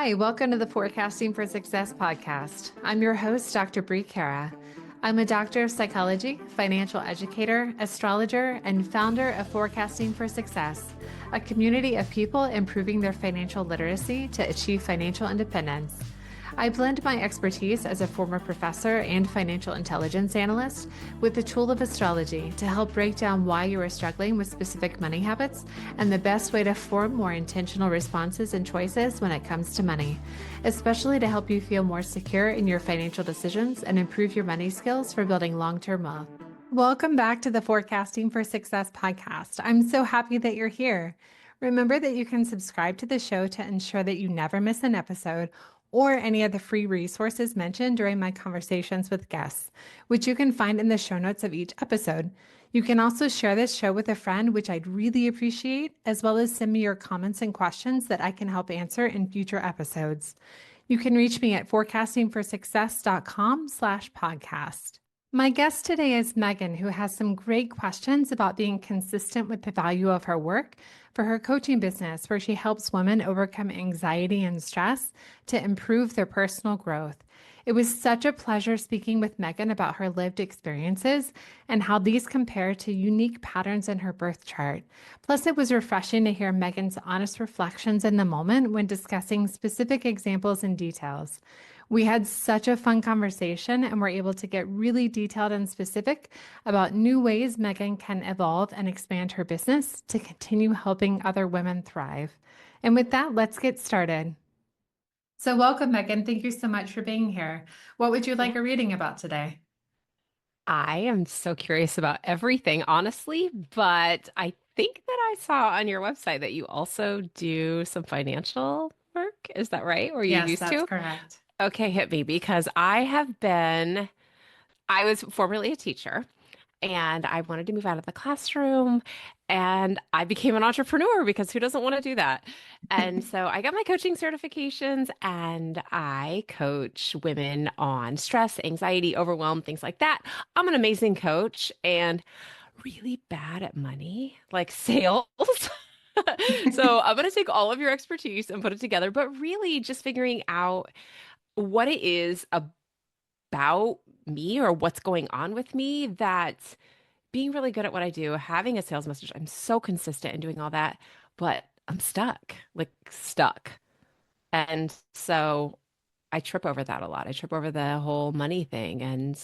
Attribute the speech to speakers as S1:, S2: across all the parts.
S1: Hi, welcome to the Forecasting for Success podcast. I'm your host, Dr. Brie. I'm a doctor of psychology, financial educator, astrologer, and founder of Forecasting for Success, a community of people improving their financial literacy to achieve financial independence. I blend my expertise as a former professor and financial intelligence analyst with the tool of astrology to help break down why you are struggling with specific money habits and the best way to form more intentional responses and choices when it comes to money, especially to help you feel more secure in your financial decisions and improve your money skills for building long-term wealth. Welcome back to the Forecasting for Success podcast. I'm so happy that you're here. Remember that you can subscribe to the show to ensure that you never miss an episode or any of the free resources mentioned during my conversations with guests, which you can find in the show notes of each episode. You can also share this show with a friend, which I'd really appreciate, as well as send me your comments and questions that I can help answer in future episodes. You can reach me at forecastingforsuccess.com/podcast. My guest today is Megan, who has some great questions about being consistent with the value of her work for her coaching business, where she helps women overcome anxiety and stress to improve their personal growth. It was such a pleasure speaking with Megan about her lived experiences and how these compare to unique patterns in her birth chart. Plus, it was refreshing to hear Megan's honest reflections in the moment when discussing specific examples and details. We had such a fun conversation and were able to get really detailed and specific about new ways Megan can evolve and expand her business to continue helping other women thrive. And with that, let's get started. So welcome, Megan. Thank you so much for being here. What would you like
S2: Yeah.
S1: a reading about today?
S2: I am so curious about everything, honestly, but I think that I saw on your website that you also do some financial work. Is that right? Or you
S1: Yes,
S2: used
S1: that's
S2: to?
S1: correct.
S2: Okay, hit me because I was formerly a teacher and I wanted to move out of the classroom and I became an entrepreneur because who doesn't want to do that? And so I got my coaching certifications and I coach women on stress, anxiety, overwhelm, things like that. I'm an amazing coach and really bad at money, like sales. So I'm going to take all of your expertise and put it together, but really just figuring out what it is about me or what's going on with me that being really good at what I do, having a sales message, I'm so consistent in doing all that, but I'm stuck, like stuck. And so I trip over that a lot. I trip over the whole money thing and,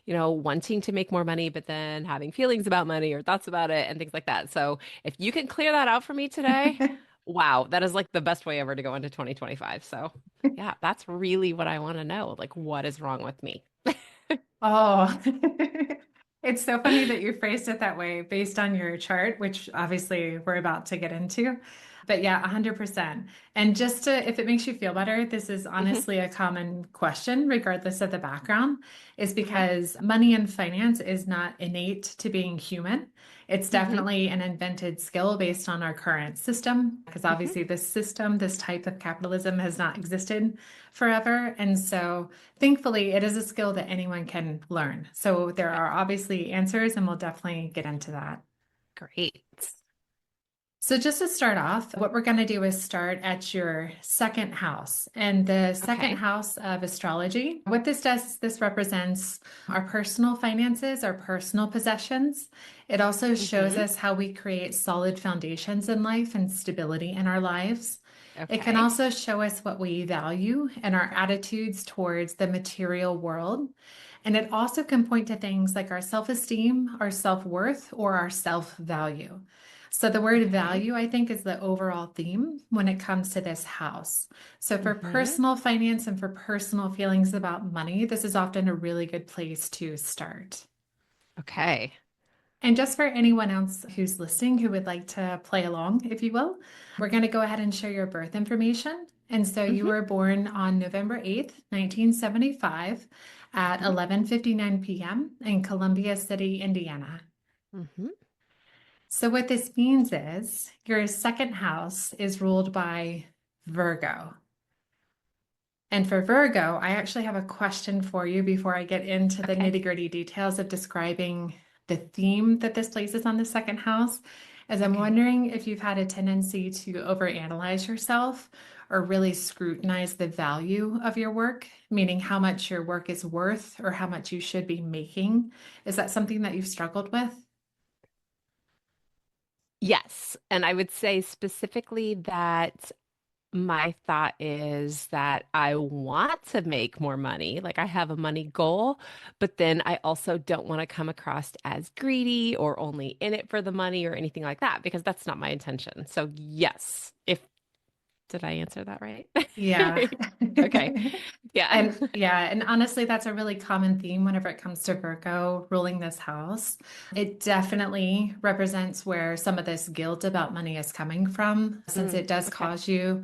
S2: wanting to make more money, but then having feelings about money or thoughts about it and things like that. So if you can clear that out for me today, wow, that is like the best way ever to go into 2025. So yeah, that's really what I want to know. Like, what is wrong with me?
S1: Oh, it's so funny that you phrased it that way based on your chart, which obviously we're about to get into. But yeah, 100%. And just to, if it makes you feel better, this is
S2: Hmm.
S1: honestly a common question, regardless of the background, is
S2: Okay.
S1: because money and finance is not innate to being human. It's
S2: Hmm.
S1: definitely an invented skill based on our current system, because
S2: Hmm.
S1: obviously this system, this type of capitalism has not existed forever. And so thankfully, it is a skill that anyone can learn. So there
S2: Okay.
S1: are obviously answers, and we'll definitely get into that.
S2: Great.
S1: So just to start off, what we're going to do is start at your second house. And the second
S2: Okay.
S1: house of astrology, what this does is this represents our personal finances, our personal possessions. It also shows
S2: Hmm.
S1: us how we create solid foundations in life and stability in our lives. It can
S2: Okay.
S1: also show us what we value and our attitudes towards the material world. And it also can point to things like our self-esteem, our self-worth, or our self-value. So the word
S2: Okay.
S1: value, I think, is the overall theme when it comes to this house. So for
S2: Hmm.
S1: personal finance and for personal feelings about money, this is often a really good place to start.
S2: Okay.
S1: And just for anyone else who's listening who would like to play along, if you will, we're going to go ahead and share your birth information. And so you
S2: Hmm.
S1: were born on November 8th, 1975 at
S2: Hmm.
S1: 11:59 p.m. in Columbia City, Indiana.
S2: Hmm.
S1: So what this means is your second house is ruled by Virgo. And for Virgo, I actually have a question for you before I get into the
S2: Okay.
S1: nitty-gritty details of describing the theme that this places on the second house, as I'm
S2: Okay.
S1: wondering if you've had a tendency to overanalyze yourself or really scrutinize the value of your work, meaning how much your work is worth or how much you should be making. Is that something that you've struggled with?
S2: Yes. And I would say specifically that my thought is that I want to make more money. Like I have a money goal, but then I also don't want to come across as greedy or only in it for the money or anything like that because that's not my intention. So, yes, if did I answer that right?
S1: Yeah.
S2: Okay. Yeah.
S1: And yeah, and honestly, that's a really common theme whenever it comes to Virgo ruling this house. It definitely represents where some of this guilt about money is coming from, since
S2: Mm,
S1: it does
S2: okay.
S1: cause you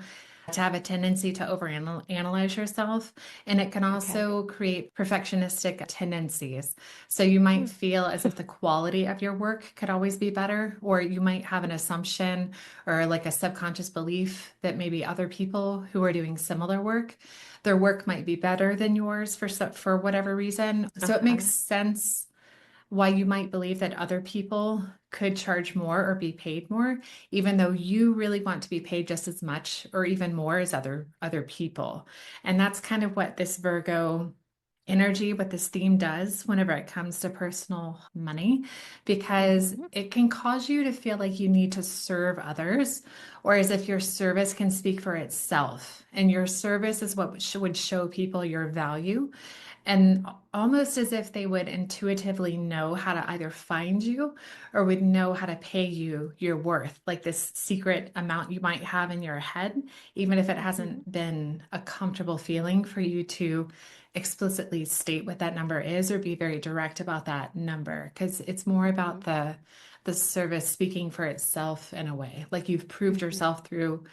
S1: to have a tendency to overanalyze yourself. And it can
S2: Okay.
S1: also create perfectionistic tendencies. So you might
S2: Mm,
S1: feel as if the quality of your work could always be better, or you might have an assumption or like a subconscious belief that maybe other people who are doing similar work, their work might be better than yours for whatever reason. So it makes
S2: uh-huh.
S1: sense why you might believe that other people could charge more or be paid more, even though you really want to be paid just as much or even more as other people. And that's kind of what this Virgo energy, what this theme does whenever it comes to personal money, because
S2: Hmm.
S1: it can cause you to feel like you need to serve others, or as if your service can speak for itself. And your service is what would show people your value, and almost as if they would intuitively know how to either find you or would know how to pay you your worth, like this secret amount you might have in your head, even if it
S2: Hmm.
S1: hasn't been a comfortable feeling for you to explicitly state what that number is or be very direct about that number, because it's more about
S2: Hmm.
S1: the service speaking for itself in a way, like you've proved
S2: Hmm.
S1: yourself through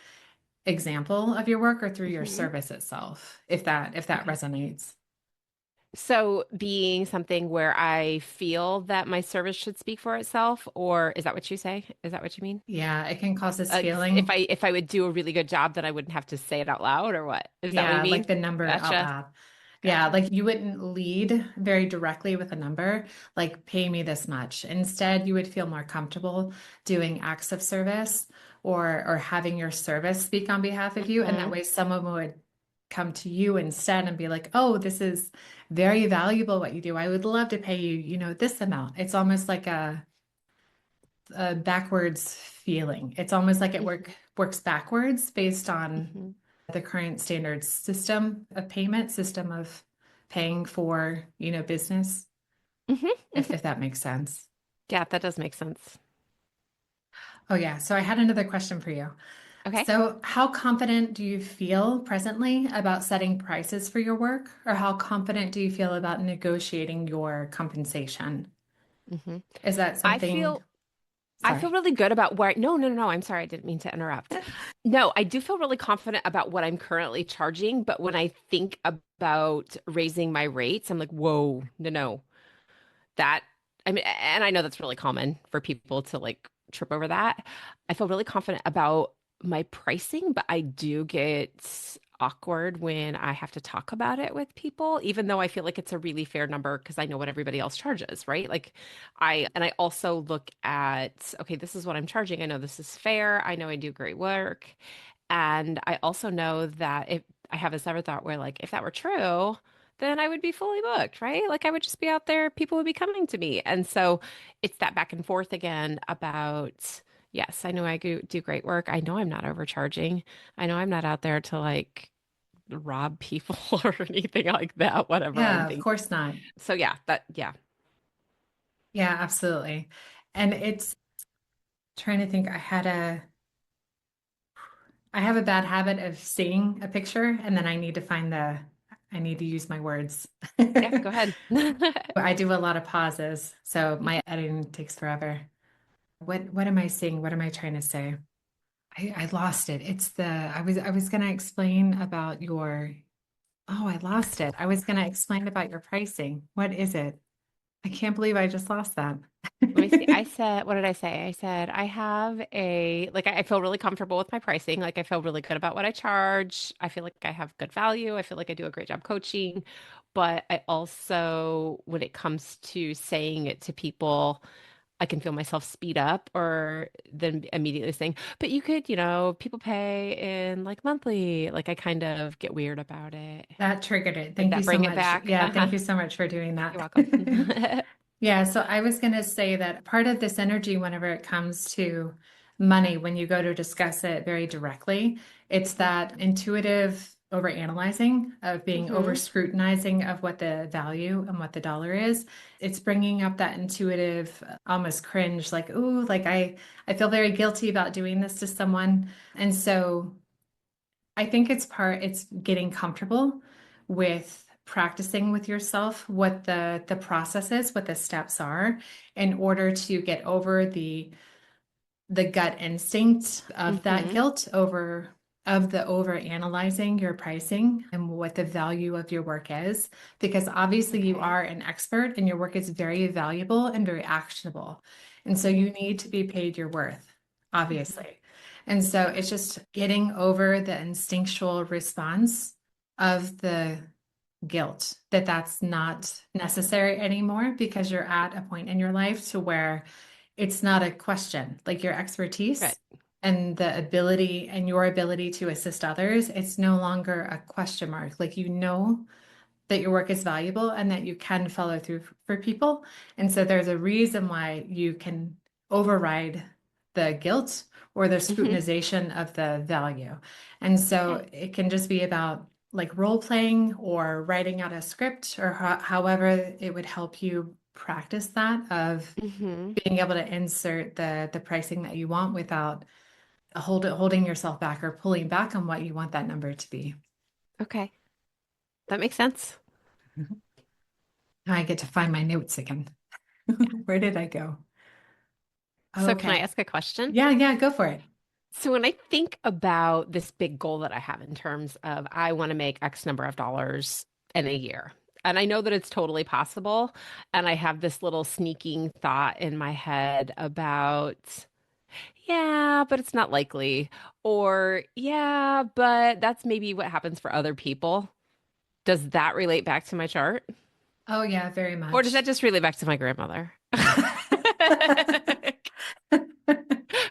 S1: example of your work or through your
S2: Hmm.
S1: service itself, if that
S2: Okay.
S1: resonates.
S2: So being something where I feel that my service should speak for itself, or is that what you say? Is that what you mean?
S1: Yeah, it can cause this
S2: Like if
S1: feeling.
S2: I would do a really good job, then I wouldn't have to say it out loud, or what? Is that what you
S1: Yeah, like
S2: mean?
S1: the number out
S2: Gotcha.
S1: loud. Yeah,
S2: Gotcha.
S1: like you wouldn't lead very directly with a number, like pay me this much. Instead, you would feel more comfortable doing acts of service or having your service speak on behalf of you. And that
S2: Hmm.
S1: way someone would come to you instead and be like, "Oh, this is very valuable what you do. I would love to pay you, this amount." It's almost like a backwards feeling. It's almost like it
S2: Hmm.
S1: works backwards based on
S2: Hmm.
S1: the current standard system of payment, system of paying for, business,
S2: Hmm.
S1: if
S2: Hmm.
S1: if that makes sense.
S2: Yeah, that does make sense.
S1: Oh yeah, so I had another question for you.
S2: Okay.
S1: So, how confident do you feel presently about setting prices for your work, or how confident do you feel about negotiating your compensation?
S2: Hmm.
S1: Is that
S2: I
S1: something?
S2: feel I feel
S1: Sorry.
S2: really good about where no, no, no, no, I'm sorry, I didn't mean to interrupt. No, I do feel really confident about what I'm currently charging, but when I think about raising my rates, I'm like, whoa, no, no. That I mean, and I know that's really common for people to like trip over that. I feel really confident about my pricing, but I do get awkward when I have to talk about it with people, even though I feel like it's a really fair number because I know what everybody else charges, right? Like I also look at, okay, this is what I'm charging. I know this is fair. I know I do great work. And I also know that if I have this other thought where like if that were true, then I would be fully booked, right? Like I would just be out there, people would be coming to me. And so it's that back and forth again about, yes, I know I do great work. I know I'm not overcharging. I know I'm not out there to like rob people or anything like that, whatever I'm
S1: Yeah, of
S2: thinking.
S1: course not.
S2: So yeah, that, yeah.
S1: Yeah, absolutely. And it's trying to think, I have a bad habit of seeing a picture and then I need to use my words.
S2: Yeah, go ahead.
S1: I do a lot of pauses, so my editing takes forever. What am I saying? What am I trying to say? I lost it. I was gonna explain about your oh, I lost it. I was gonna explain about your pricing. What is it? I can't believe I just lost that.
S2: Let me see. I said, what did I say? I said, I have like, I feel really comfortable with my pricing. Like, I feel really good about what I charge. I feel like I have good value. I feel like I do a great job coaching. But I also, when it comes to saying it to people, I can feel myself speed up or then immediately saying, but you could, people pay in like monthly. Like I kind of get weird about it.
S1: That triggered it.
S2: Did
S1: Thank you
S2: that
S1: so
S2: bring it
S1: much.
S2: back?
S1: Yeah,
S2: Uh-huh.
S1: thank you so much for doing
S2: You're
S1: that.
S2: welcome.
S1: Yeah, so I was going to say that part of this energy, whenever it comes to money, when you go to discuss it very directly, it's that intuitive overanalyzing of being over
S2: Hmm.
S1: scrutinizing of what the value and what the dollar is. It's bringing up that intuitive, almost cringe, like, ooh, like I feel very guilty about doing this to someone. And so I think it's getting comfortable with practicing with yourself what the process is, what the steps are in order to get over the gut instinct of that
S2: Hmm.
S1: guilt of the over analyzing your pricing and what the value of your work is, because obviously you
S2: Okay.
S1: are an expert and your work is very valuable and very actionable, and so
S2: Hmm.
S1: you need to be paid your worth,
S2: Hmm.
S1: obviously. And so it's just getting over the instinctual response of the guilt that that's not necessary anymore, because you're at a point in your life to where it's not a question. Like your
S2: Good.
S1: expertise and the ability and your ability to assist others, it's no longer a question mark. Like you know that your work is valuable and that you can follow through for people. And so there's a reason why you can override the guilt or the
S2: Hmm.
S1: scrutinization of the value. And so
S2: Okay.
S1: it can just be about like role playing or writing out a script or however it would help you practice that of
S2: Hmm.
S1: being able to insert the pricing that you want without holding yourself back or pulling back on what you want that number to be.
S2: Okay. That makes sense.
S1: Mhm. Now I get to find my notes again.
S2: Yeah.
S1: Where did I go?
S2: So can I
S1: Okay.
S2: ask a question?
S1: Yeah, yeah, go for it.
S2: So when I think about this big goal that I have in terms of I want to make X number of dollars in a year, and I know that it's totally possible, and I have this little sneaking thought in my head about, yeah, but it's not likely, or yeah, but that's maybe what happens for other people. Does that relate back to my chart?
S1: Oh, yeah, very
S2: Or does that
S1: much.
S2: just relate back to my grandmother?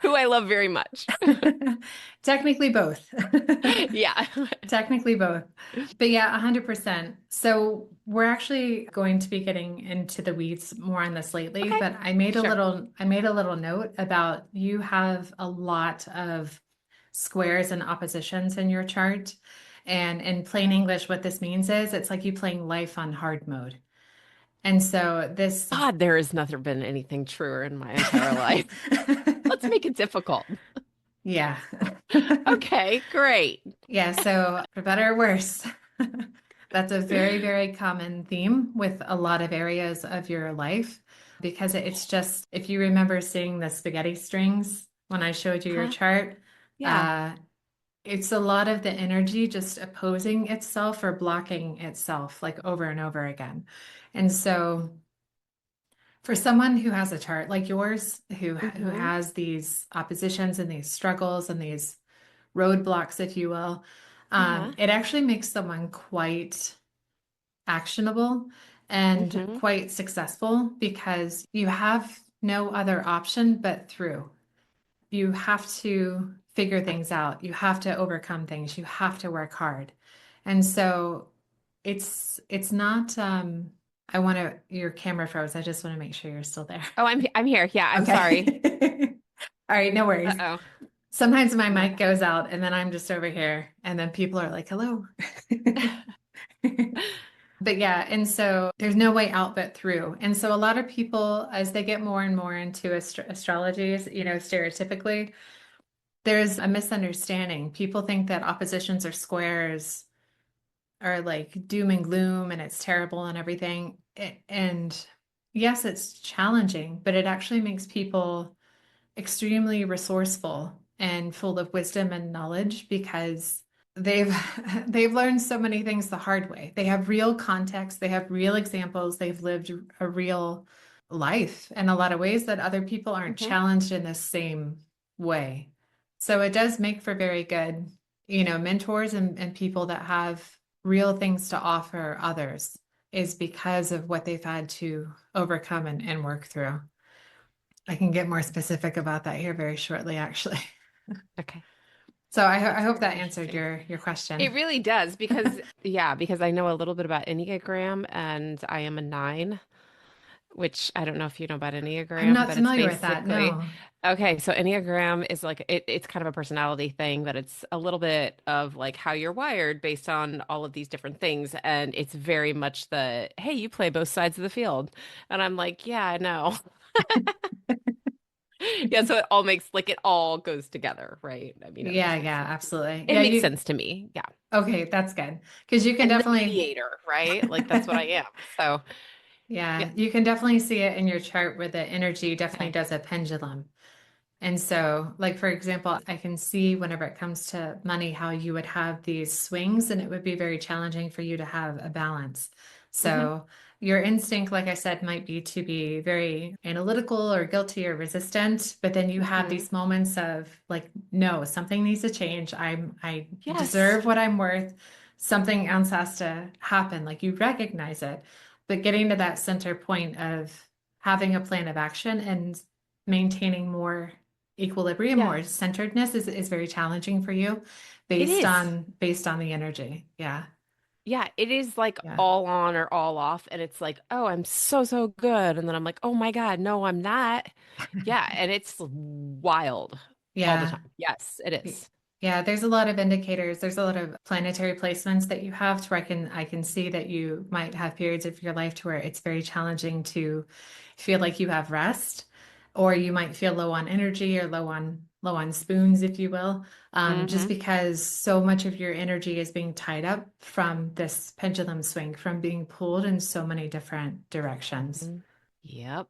S2: Who I love very much.
S1: Technically both.
S2: Yeah.
S1: Technically both. But yeah, 100%. So we're actually going to be getting into the weeds more on this lately,
S2: Okay.
S1: but
S2: Sure.
S1: I made a little note about you have a lot of squares and oppositions in your chart. And in plain English, what this means is it's like you playing life on hard mode. And so this
S2: God, there has never been anything truer in my entire life. Let's make it difficult.
S1: yeah.
S2: Okay, great.
S1: Yeah, so for better or worse, that's a very, very common theme with a lot of areas of your life, because it's just, if you remember seeing the spaghetti strings when I showed you your
S2: Huh?
S1: chart,
S2: Yeah.
S1: uh, it's a lot of the energy just opposing itself or blocking itself like over and over again. And so for someone who has a chart like yours, who
S2: Mm-hmm.
S1: has these oppositions and these struggles and these roadblocks, if you will,
S2: Uh-huh.
S1: it actually makes someone quite actionable and
S2: Mm-hmm.
S1: quite successful, because you have no other option but through. You have to figure
S2: Right.
S1: things out. You have to overcome things. You have to work hard. And so it's not I want to your camera froze. I just want to make sure you're still there.
S2: Oh, I'm here. Yeah, I'm sorry.
S1: Okay. All right, no worries.
S2: Uh-oh.
S1: Sometimes my
S2: I'm
S1: mic
S2: like,
S1: goes out and then I'm just over here and then people are like, hello. But yeah, and so there's no way out but through. And so a lot of people, as they get more and more into astrology, stereotypically, there's a misunderstanding. People think that oppositions or squares are like doom and gloom and it's terrible and everything. And yes, it's challenging, but it actually makes people extremely resourceful and full of wisdom and knowledge, because they've they've learned so many things the hard way. They have real context, they have real examples, they've lived a real life in a lot of ways that other people aren't
S2: mm-hmm.
S1: challenged in the same way. So it does make for very good, mentors and people that have real things to offer others, is because of what they've had to overcome and work through. I can get more specific about that here very shortly, actually.
S2: Okay.
S1: So I
S2: That's
S1: hope
S2: very
S1: that answered
S2: interesting.
S1: your question.
S2: It really does because, yeah, because I know a little bit about Enneagram and I am a nine, which I don't know if you know about
S1: I'm
S2: Enneagram,
S1: not
S2: but it's
S1: familiar with that.
S2: basically
S1: No.
S2: okay. So Enneagram is like it's kind of a personality thing, but it's a little bit of like how you're wired based on all of these different things. And it's very much the, hey, you play both sides of the field. And I'm like, yeah, I know. Yeah, so it all makes like it all goes together, right? I mean,
S1: Yeah, yeah, absolutely.
S2: it
S1: Yeah,
S2: makes
S1: you
S2: sense to me. Yeah.
S1: okay, that's good. Because you can
S2: And the
S1: definitely
S2: mediator, right? Like that's what I am. So, yeah.
S1: yeah, you can definitely see it in your chart where the energy definitely
S2: Okay.
S1: does a pendulum. And so, like for example, I can see whenever it comes to money how you would have these swings and it would be very challenging for you to have a balance.
S2: Hmm.
S1: So, your instinct, like I said, might be to be very analytical or guilty or resistant, but then you have
S2: Hmm.
S1: these moments of like, no, something needs to change. I
S2: Yes.
S1: deserve what I'm worth. Something else has to happen. Like you recognize it, but getting to that center point of having a plan of action and maintaining more equilibrium
S2: Yeah.
S1: or centeredness is very challenging for you
S2: It is.
S1: based on the energy. Yeah.
S2: Yeah, it is like
S1: Yeah.
S2: all on or all off. And it's like, oh, I'm so, so good. And then I'm like, oh my God, no, I'm not. Yeah. And it's wild all the
S1: Yeah.
S2: time. Yes, it is.
S1: Yeah, there's a lot of indicators. There's a lot of planetary placements that you have to where I can see that you might have periods of your life to where it's very challenging to feel like you have rest, or you might feel low on energy or low on spoons, if you will, just
S2: Hmm.
S1: because so much of your energy is being tied up from this pendulum swing, from being pulled in so many different directions.
S2: Hmm. Yep.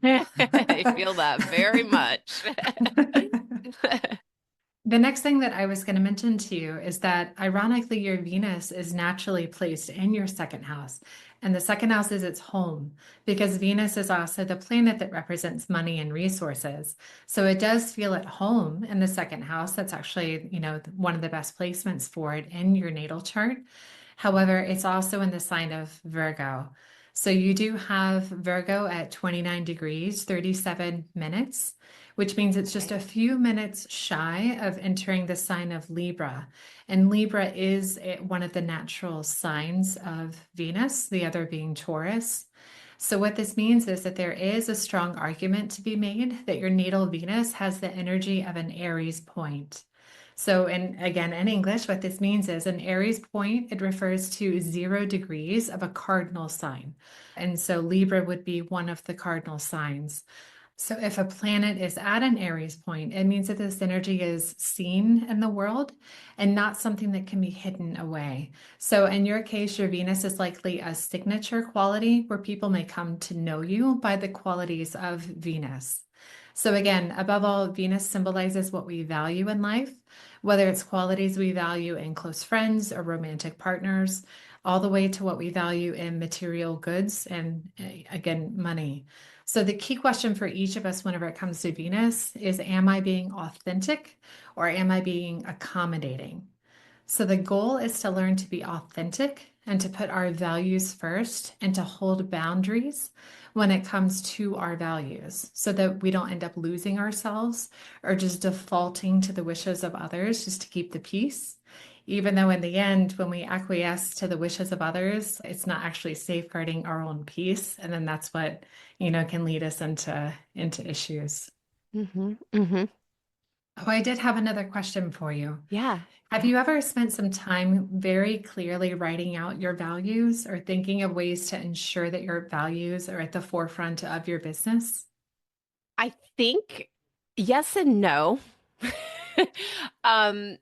S2: I feel that very much.
S1: The next thing that I was going to mention to you is that ironically, your Venus is naturally placed in your second house. And the second house is its home because Venus is also the planet that represents money and resources. So it does feel at home in the second house. That's actually, one of the best placements for it in your natal chart. However, it's also in the sign of Virgo. So you do have Virgo at 29 degrees, 37 minutes, which means it's just
S2: Okay.
S1: a few minutes shy of entering the sign of Libra. And Libra is one of the natural signs of Venus, the other being Taurus. So, what this means is that there is a strong argument to be made that your natal Venus has the energy of an Aries point. So, and again, in English, what this means is an Aries point, it refers to 0 degrees of a cardinal sign. And so Libra would be one of the cardinal signs. So if a planet is at an Aries point, it means that this energy is seen in the world and not something that can be hidden away. So in your case, your Venus is likely a signature quality where people may come to know you by the qualities of Venus. So again, above all, Venus symbolizes what we value in life, whether it's qualities we value in close friends or romantic partners, all the way to what we value in material goods and again, money. So the key question for each of us whenever it comes to Venus is, am I being authentic or am I being accommodating? So the goal is to learn to be authentic and to put our values first and to hold boundaries when it comes to our values so that we don't end up losing ourselves or just defaulting to the wishes of others just to keep the peace. Even though in the end, when we acquiesce to the wishes of others, it's not actually safeguarding our own peace. And then that's what, can lead us into issues.
S2: Hmm. Hmm.
S1: Oh, I did have another question for you.
S2: Yeah.
S1: Have
S2: Yeah.
S1: you ever spent some time very clearly writing out your values or thinking of ways to ensure that your values are at the forefront of your business?
S2: I think yes and no. Um,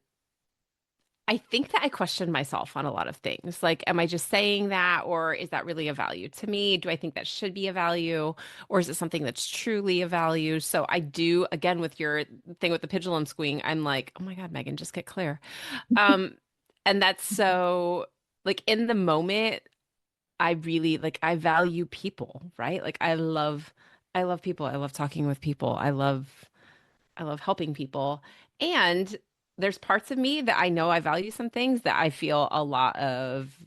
S2: I think that I question myself on a lot of things. Like, am I just saying that, or is that really a value to me? Do I think that should be a value, or is it something that's truly a value? So I do, again, with your thing with the pendulum swing, I'm like, oh my God, Megan, just get clear. Um, and that's so like in the moment, I really like I value people, right? Like I love people. I love talking with people. I love helping people. And there's parts of me that I know I value some things that I feel a lot of,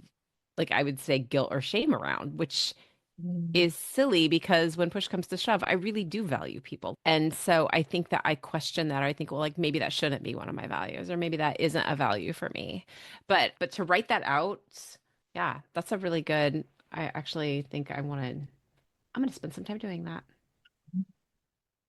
S2: like I would say, guilt or shame around, which
S1: Mm.
S2: is silly because when push comes to shove, I really do value people. And so I think that I question that. I think, well, like maybe that shouldn't be one of my values, or maybe that isn't a value for me. But to write that out, yeah, that's a really good. I actually think I'm gonna spend some time doing that.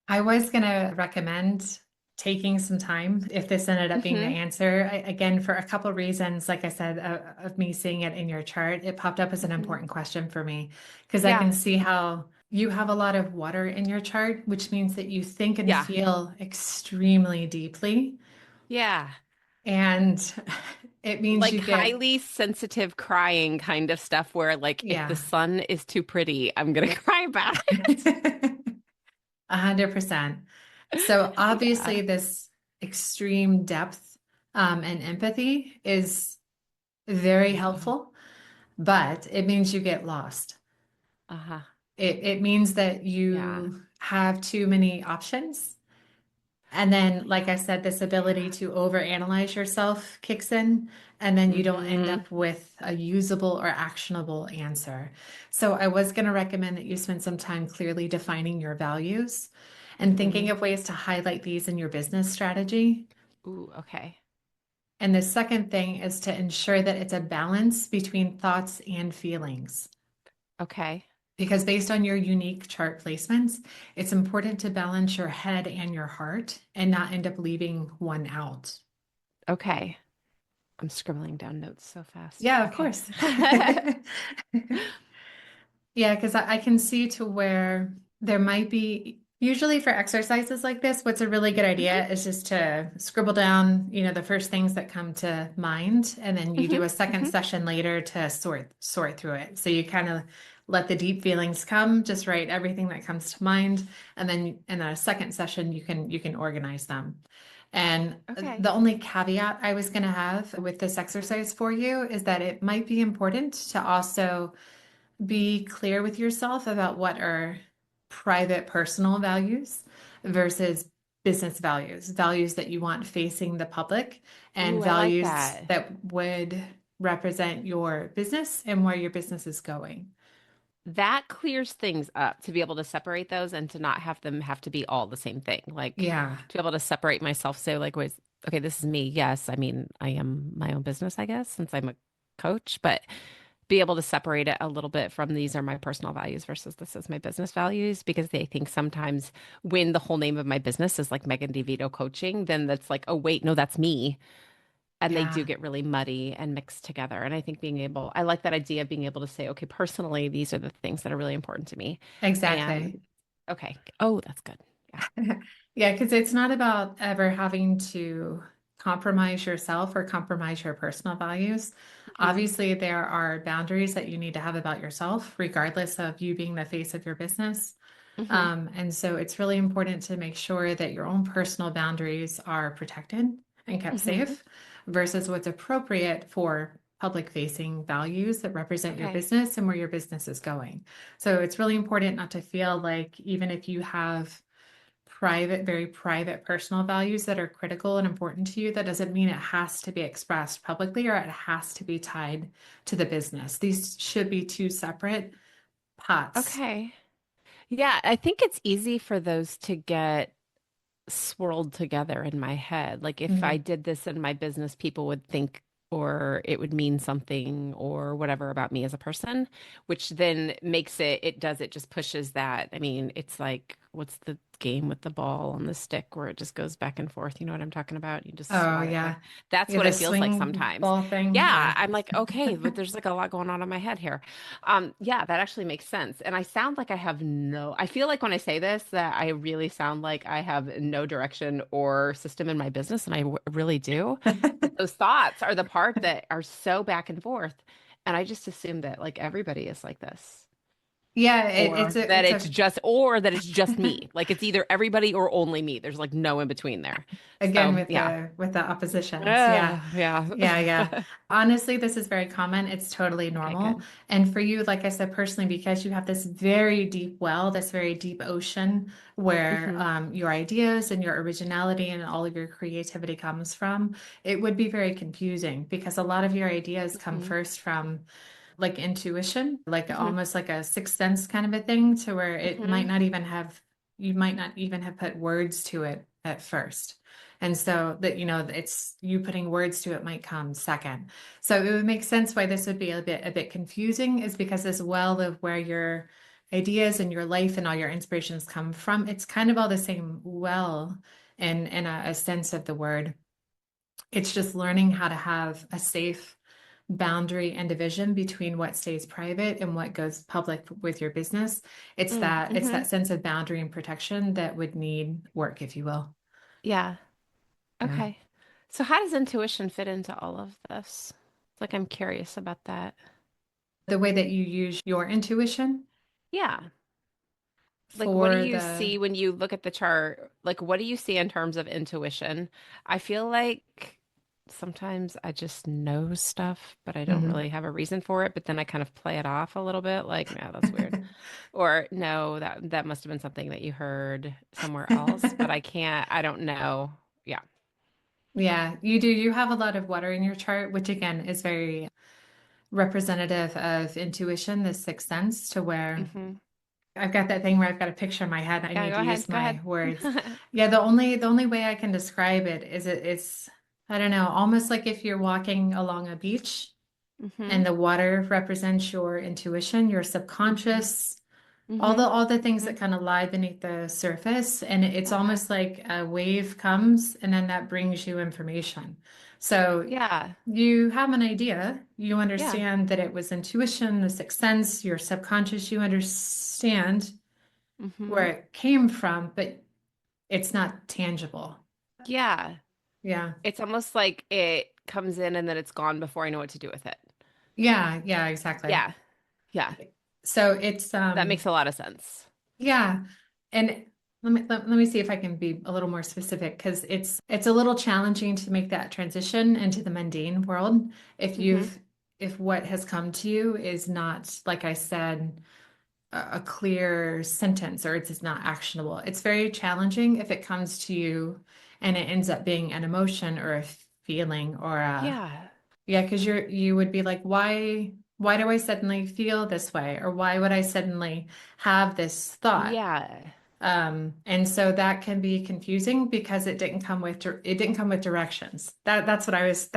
S1: I was going to recommend taking some time if this ended up being the
S2: Hmm.
S1: answer. Again, for a couple reasons, like I said, of me seeing it in your chart, it popped up as an
S2: Hmm.
S1: important question for me because I
S2: Yeah.
S1: can see how you have a lot of water in your chart, which means that you think and
S2: Yeah.
S1: feel extremely deeply.
S2: Yeah.
S1: And it means
S2: Like
S1: you get,
S2: highly sensitive crying kind of stuff where like if the
S1: yeah,
S2: sun is too pretty, I'm gonna cry about it.
S1: 100%. So
S2: Yeah.
S1: obviously, this extreme depth and empathy is very
S2: Hmm.
S1: helpful, but it means you get lost.
S2: Uh-huh.
S1: It means that
S2: Yeah.
S1: you have too many options. And then, like I said, this ability
S2: Yeah.
S1: to overanalyze yourself kicks in, and then you don't end
S2: Hmm.
S1: up with a usable or actionable answer. So, I was going to recommend that you spend some time clearly defining your values and thinking
S2: Hmm.
S1: of ways to highlight these in your business strategy.
S2: Ooh, okay.
S1: And the second thing is to ensure that it's a balance between thoughts and feelings.
S2: Okay.
S1: Because based on your unique chart placements, it's important to balance your head and your heart and not end up leaving one out.
S2: Okay. I'm scribbling down notes so fast.
S1: Yeah, of
S2: Okay.
S1: course. Yeah, because I can see to where there might be, usually for exercises like this, what's a really good
S2: Hmm.
S1: idea is just to scribble down, the first things that come to mind, and then you
S2: Hmm.
S1: do a second
S2: Hmm.
S1: session later to sort through it. So you kind of let the deep feelings come, just write everything that comes to mind, and then in a second session you can organize them. And
S2: Okay.
S1: the only caveat I was going to have with this exercise for you is that it might be important to also be clear with yourself about what are private personal values versus business values, values that you want facing the public and
S2: Ooh, I like
S1: values
S2: that.
S1: that would represent your business and where your business is going.
S2: That clears things up to be able to separate those and to not have them have to be all the same thing. Like
S1: Yeah,
S2: to be able to separate myself. So like, wait, okay, this is me. Yes, I mean, I am my own business, I guess, since I'm a coach, but be able to separate it a little bit from these are my personal values versus this is my business values because they think sometimes when the whole name of my business is like Megan DeVito Coaching, then that's like, oh wait, no, that's me. And they do
S1: yeah,
S2: get really muddy and mixed together. And I think I like that idea of being able to say, okay, personally, these are the things that are really important to me.
S1: exactly.
S2: And okay, oh, that's good. Yeah.
S1: Yeah, because it's not about ever having to compromise yourself or compromise your personal values.
S2: Hmm.
S1: Obviously, there are boundaries that you need to have about yourself, regardless of you being the face of your business.
S2: Hmm.
S1: And so it's really important to make sure that your own personal boundaries are protected and kept
S2: Hmm.
S1: safe versus what's appropriate for public facing values that represent your
S2: Okay.
S1: business and where your business is going. So it's really important not to feel like even if you have private, very private personal values that are critical and important to you, that doesn't mean it has to be expressed publicly or it has to be tied to the business. These should be two separate pots.
S2: Okay. Yeah, I think it's easy for those to get swirled together in my head. Like if I
S1: Mhm.
S2: did this in my business, people would think or it would mean something or whatever about me as a person, which then makes it just pushes that. I mean, it's like what's the game with the ball on the stick where it just goes back and forth? You know what I'm talking about? You just
S1: Oh,
S2: swat it back.
S1: yeah.
S2: That's
S1: Yeah,
S2: what
S1: the
S2: it feels like
S1: swing
S2: sometimes.
S1: ball thing.
S2: Yeah,
S1: Yeah.
S2: I'm like, okay, but there's like a lot going on in my head here. Yeah, that actually makes sense. And I sound like I feel like when I say this, that I really sound like I have no direction or system in my business, and really do. But those thoughts are the part that are so back and forth. And I just assume that like everybody is like this,
S1: Yeah,
S2: or that
S1: it's a
S2: it's just me. Like it's either everybody or only me. There's like no in between there.
S1: again
S2: So
S1: with
S2: yeah.
S1: the oppositions. Yeah.
S2: Yeah.
S1: Yeah, yeah. Honestly, this is very common. It's totally
S2: Okay,
S1: normal.
S2: good.
S1: And for you, like I said, personally, because you have this very deep well, this very deep ocean where
S2: Hmm.
S1: your ideas and your originality and all of your creativity comes from, it would be very confusing because a lot of your ideas come
S2: Hmm.
S1: first from like intuition, like
S2: Hmm.
S1: almost like a sixth sense kind of a thing, to where it might
S2: Hmm.
S1: not even have, you might not even have put words to it at first. And so that, it's you putting words to it might come second. So it would make sense why this would be a bit confusing, is because this well of where your ideas and your life and all your inspirations come from, it's kind of all the same well in a sense of the word. It's just learning how to have a safe boundary and division between what stays private and what goes public with your business. It's that
S2: Mm-hmm.
S1: sense of boundary and protection that would need work, if you will.
S2: Yeah.
S1: Yeah.
S2: Okay. So how does intuition fit into all of this? Like I'm curious about that.
S1: The way that you use your intuition
S2: Yeah. Like what do
S1: for
S2: you
S1: the
S2: see when you look at the chart? Like what do you see in terms of intuition? I feel like sometimes I just know stuff, but I don't
S1: Mhm.
S2: really have a reason for it, but then I kind of play it off a little bit like, no, that's weird. Or no, that must have been something that you heard somewhere else, but I don't know. Yeah.
S1: Yeah, you do. You have a lot of water in your chart, which again is very representative of intuition, the sixth sense, to where
S2: Hmm.
S1: I've got that thing where I've got a picture in my head. I
S2: Yeah,
S1: need
S2: go
S1: to
S2: ahead.
S1: use
S2: Go
S1: my
S2: ahead.
S1: words. Yeah, the only way I can describe it is it's, I don't know, almost like if you're walking along a beach
S2: Hmm.
S1: and the water represents your intuition, your
S2: Hmm.
S1: subconscious, all the
S2: Hmm.
S1: all the things
S2: Hmm.
S1: that kind of lie beneath the surface, and it's
S2: Uh-huh.
S1: almost like a wave comes and then that brings you information. So
S2: Yeah.
S1: you have an idea, you
S2: Yeah.
S1: understand that it was intuition, the sixth sense, your subconscious, you understand where
S2: Hmm.
S1: it came from, but it's not tangible.
S2: Yeah.
S1: Yeah.
S2: It's almost like it comes in and then it's gone before I know what to do with it.
S1: Yeah, yeah, exactly.
S2: Yeah. Yeah.
S1: So it's
S2: That makes a lot of sense.
S1: yeah. And let me see if I can be a little more specific, because it's a little challenging to make that transition into the mundane world if
S2: Hmm.
S1: if what has come to you is not, like I said, a clear sentence, or it's just not actionable. It's very challenging if it comes to you and it ends up being an emotion or a feeling or a,
S2: Yeah.
S1: yeah, because you would be like, why do I suddenly feel this way? Or why would I suddenly have this thought?
S2: Yeah.
S1: And so that can be confusing because it didn't come with directions. That's what I was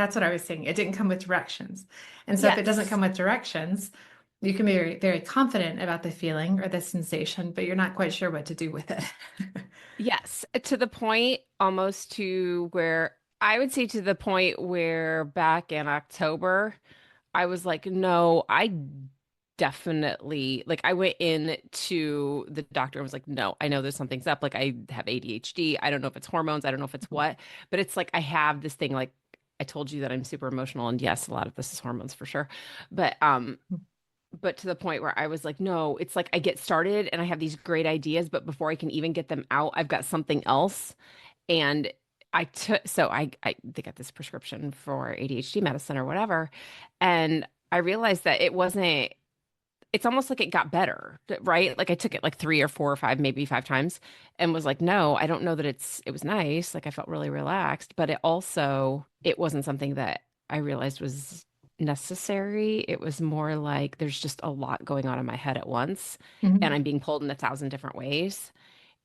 S1: saying. It didn't come with directions. And so if it doesn't
S2: Yes.
S1: come with directions, you can be very, very confident about the feeling or the sensation, but you're not quite sure what to do with it.
S2: Yes. To the point almost to where I would say to the point where back in October, I was like, no, I definitely like I went in to the doctor and was like, no, I know there's something's up. Like I have ADHD. I don't know if it's hormones. I don't know if it's what, but it's like I have this thing like I told you that I'm super emotional and yes, a lot of this is hormones for sure. But to the point where I was like, no, it's like I get started and I have these great ideas, but before I can even get them out, I've got something else. And I they got this prescription for ADHD medicine or whatever. And I realized that it's almost like it got better, right? Like I took it like three or four or five, maybe five times and was like, no, I don't know that it was nice. Like I felt really relaxed, but it wasn't something that I realized was necessary. It was more like there's just a lot going on in my head at once and
S1: Mhm.
S2: I'm being pulled in 1,000 different ways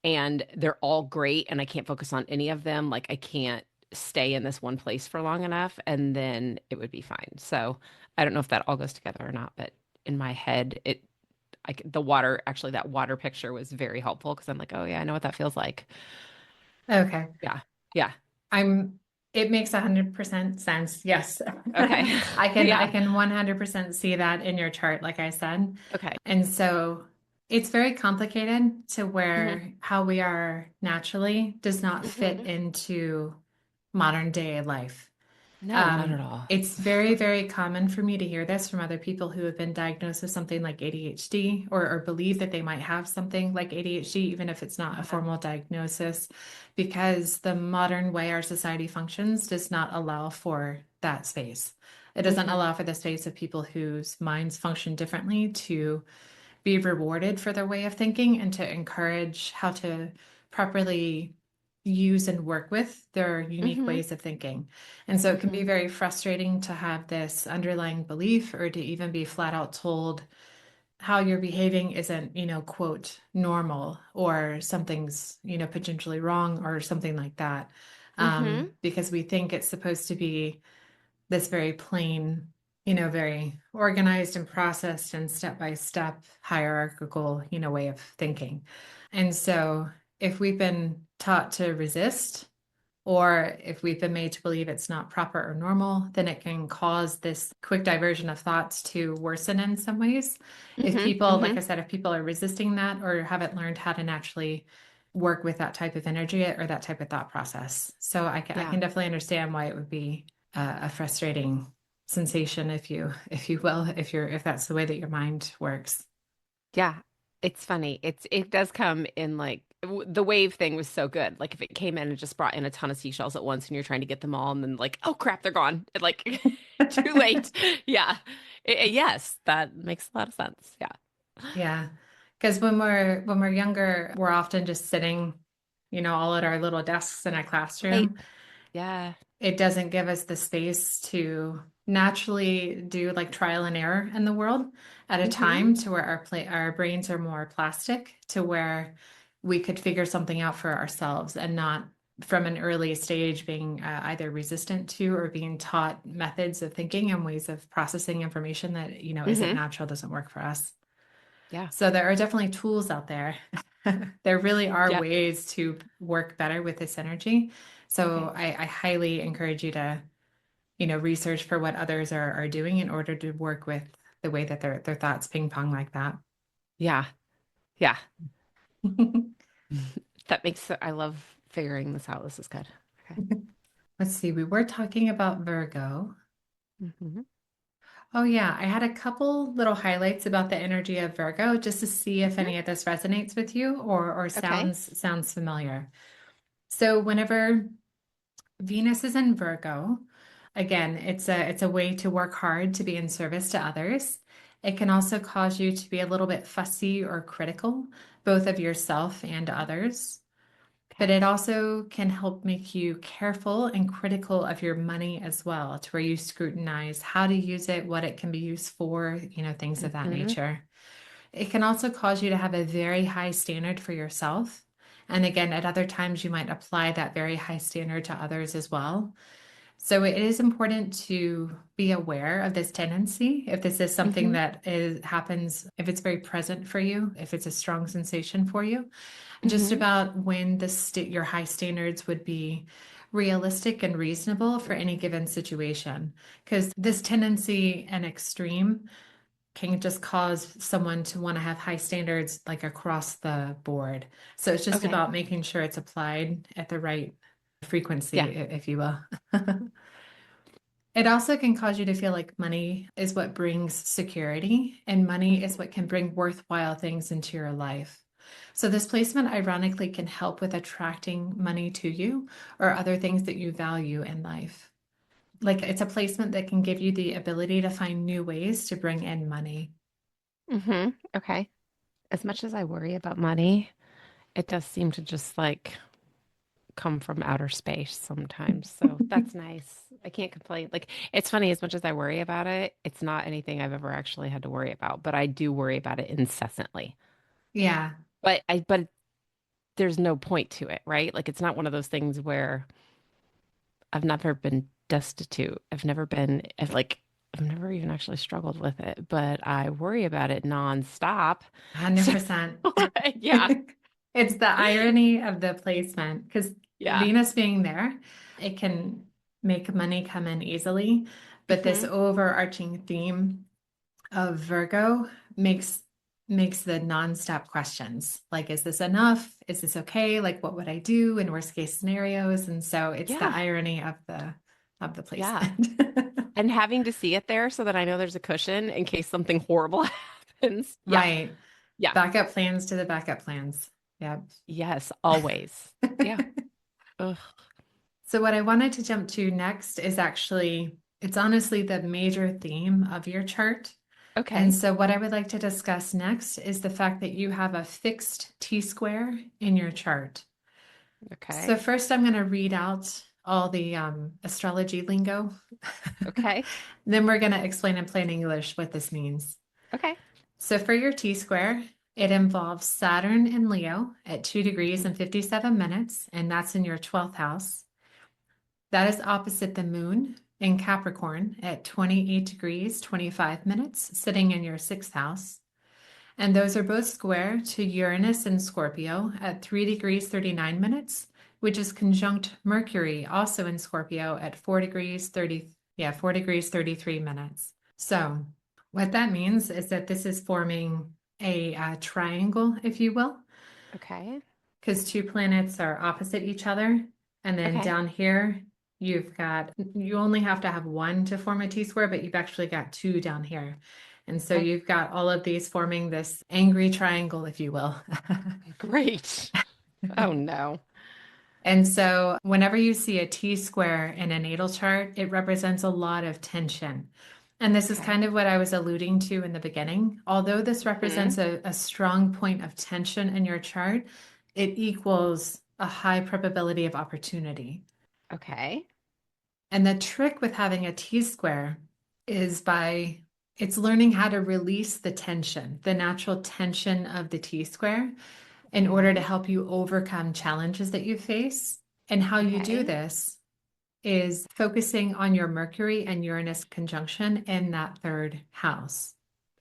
S2: and they're all great and I can't focus on any of them. Like I can't stay in this one place for long enough and then it would be fine. So I don't know if that all goes together or not, but in my head, the water, actually that water picture was very helpful because I'm like, oh yeah, I know what that feels like.
S1: Okay.
S2: Yeah. Yeah.
S1: I'm, it makes 100% sense. Yes.
S2: Okay.
S1: I
S2: Yeah.
S1: can 100% see that in your chart, like I said.
S2: Okay.
S1: And so it's very complicated to
S2: Hmm.
S1: where how we are naturally does not fit
S2: Hmm.
S1: into modern day life.
S2: No, not at all.
S1: It's very, very common for me to hear this from other people who have been diagnosed with something like ADHD, or believe that they might have something like ADHD, even if it's not a
S2: Uh-huh.
S1: formal diagnosis, because the modern way our society functions does not allow for that space. It doesn't
S2: Hmm.
S1: allow for the space of people whose minds function differently to be rewarded for their way of thinking and to encourage how to properly use and work with their unique
S2: Mm-hmm.
S1: ways of thinking. And so it can be
S2: Mm-hmm.
S1: very frustrating to have this underlying belief or to even be flat out told how you're behaving isn't, quote, normal or something's, potentially wrong or something like that.
S2: Mm-hmm.
S1: Because we think it's supposed to be this very plain, very organized and processed and step by step hierarchical, way of thinking. And so if we've been taught to resist, or if we've been made to believe it's not proper or normal, then it can cause this quick diversion of thoughts to worsen in some ways. If
S2: Mm-hmm.
S1: people, like
S2: Mm-hmm.
S1: I said, if people are resisting that or haven't learned how to naturally work with that type of energy or that type of thought process. So I
S2: Yeah.
S1: can definitely understand why it would be a frustrating sensation, if you will, if that's the way that your mind works.
S2: Yeah, it's funny. It does come in like the wave thing was so good. Like if it came in and just brought in a ton of seashells at once and you're trying to get them all and then like, oh crap, they're gone. Like too late. Yeah. Yes, that makes a lot of sense. Yeah.
S1: Yeah. Because when we're younger, we're often just sitting, all at our little desks in a
S2: Right.
S1: classroom.
S2: Yeah.
S1: It doesn't give us the space to naturally do like trial and error in the world at a
S2: Mm-hmm.
S1: time to where our brains are more plastic to where we could figure something out for ourselves and not from an early stage being either resistant to or being taught methods of thinking and ways of processing information that isn't
S2: Mm-hmm.
S1: natural, doesn't work for us.
S2: Yeah.
S1: So there are definitely tools out there. There really are
S2: Yeah.
S1: ways to work better with this energy. So
S2: Okay.
S1: I highly encourage you to, research for what others are doing in order to work with the way that their thoughts ping pong like that.
S2: Yeah. Yeah. That makes I love figuring this out. This is good. Okay.
S1: Let's see, we were talking about Virgo.
S2: Mm-hmm.
S1: Oh yeah, I had a couple little highlights about the energy of Virgo just to see if
S2: Mm-hmm.
S1: any of this resonates with you or
S2: Okay.
S1: sounds familiar. So whenever Venus is in Virgo. Again, it's a way to work hard to be in service to others. It can also cause you to be a little bit fussy or critical, both of yourself and others. But
S2: Okay.
S1: it also can help make you careful and critical of your money as well, to where you scrutinize how to use it, what it can be used for, things of that
S2: Mm-hmm.
S1: nature. It can also cause you to have a very high standard for yourself. And again, at other times, you might apply that very high standard to others as well. So it is important to be aware of this tendency. If this is something
S2: Mm-hmm.
S1: that happens, if it's very present for you, if it's a strong sensation for you, just
S2: Mm-hmm.
S1: about when your high standards would be realistic and reasonable for any given situation. Because this tendency and extreme can just cause someone to want to have high standards like across the board. So it's just
S2: Okay.
S1: about making sure it's applied at the right frequency,
S2: Yeah.
S1: if you will. It also can cause you to feel like money is what brings security, and money is
S2: Mm-hmm.
S1: what can bring worthwhile things into your life. So, this placement ironically can help with attracting money to you or other things that you value in life. Like it's a placement that can give you the ability to find new ways to bring in money.
S2: Mm-hmm. Okay. As much as I worry about money, it does seem to just like come from outer space sometimes. So that's nice. I can't complain. Like it's funny, as much as I worry about it, it's not anything I've ever actually had to worry about, but I do worry about it incessantly.
S1: Yeah,
S2: But there's no point to it, right? Like it's not one of those things where I've never been destitute. I've never even actually struggled with it, but I worry about it nonstop. So
S1: 100%.
S2: yeah.
S1: It's the irony of the placement because
S2: Yeah.
S1: Venus being there, it can make money come in easily. But this
S2: Hmm.
S1: overarching theme of Virgo makes the nonstop questions. Like, is this enough? Is this okay? Like, what would I do in worst case scenarios? And so it's the
S2: Yeah.
S1: irony of the
S2: Yeah.
S1: placement.
S2: And having to see it there so that I know there's a cushion in case something horrible happens. Yeah.
S1: Right.
S2: Yeah.
S1: Backup plans to the backup plans. Yep.
S2: Yes, always. Yeah. Ugh.
S1: So what I wanted to jump to next is actually, it's honestly the major theme of your chart. And
S2: Okay.
S1: so what I would like to discuss next is the fact that you have a fixed T square in your chart.
S2: Okay.
S1: So first I'm going to read out all the astrology lingo.
S2: Okay.
S1: Then we're going to explain in plain English what this means.
S2: Okay.
S1: So for your T-square, it involves Saturn and Leo at 2 degrees
S2: Mhm.
S1: and 57 minutes, and that's in your 12th house. That is opposite the moon in Capricorn at 28 degrees, 25 minutes, sitting in your 6th house. And those are both square to Uranus and Scorpio at 3 degrees 39 minutes, which is conjunct Mercury, also in Scorpio at 4 degrees 30, yeah, 4 degrees 33 minutes. So what that means is that this is forming a triangle, if you will,
S2: Okay.
S1: because two planets are opposite each other. And then
S2: Okay.
S1: down here, you only have to have one to form a T-square, but you've actually got two down here. And so
S2: Okay.
S1: you've got all of these forming this angry triangle, if you will.
S2: Great. Oh no.
S1: And so whenever you see a T-square in a natal chart, it represents a lot of tension. And this is
S2: Okay.
S1: kind of what I was alluding to in the beginning. Although this
S2: Hmm.
S1: represents a strong point of tension in your chart, it equals a high probability of opportunity.
S2: Okay.
S1: And the trick with having a T-square is by it's learning how to release the tension, the natural tension of the T-square in order to
S2: Okay.
S1: help you overcome challenges that you face. And how you do
S2: Okay.
S1: this is focusing on your Mercury and Uranus conjunction in that third house.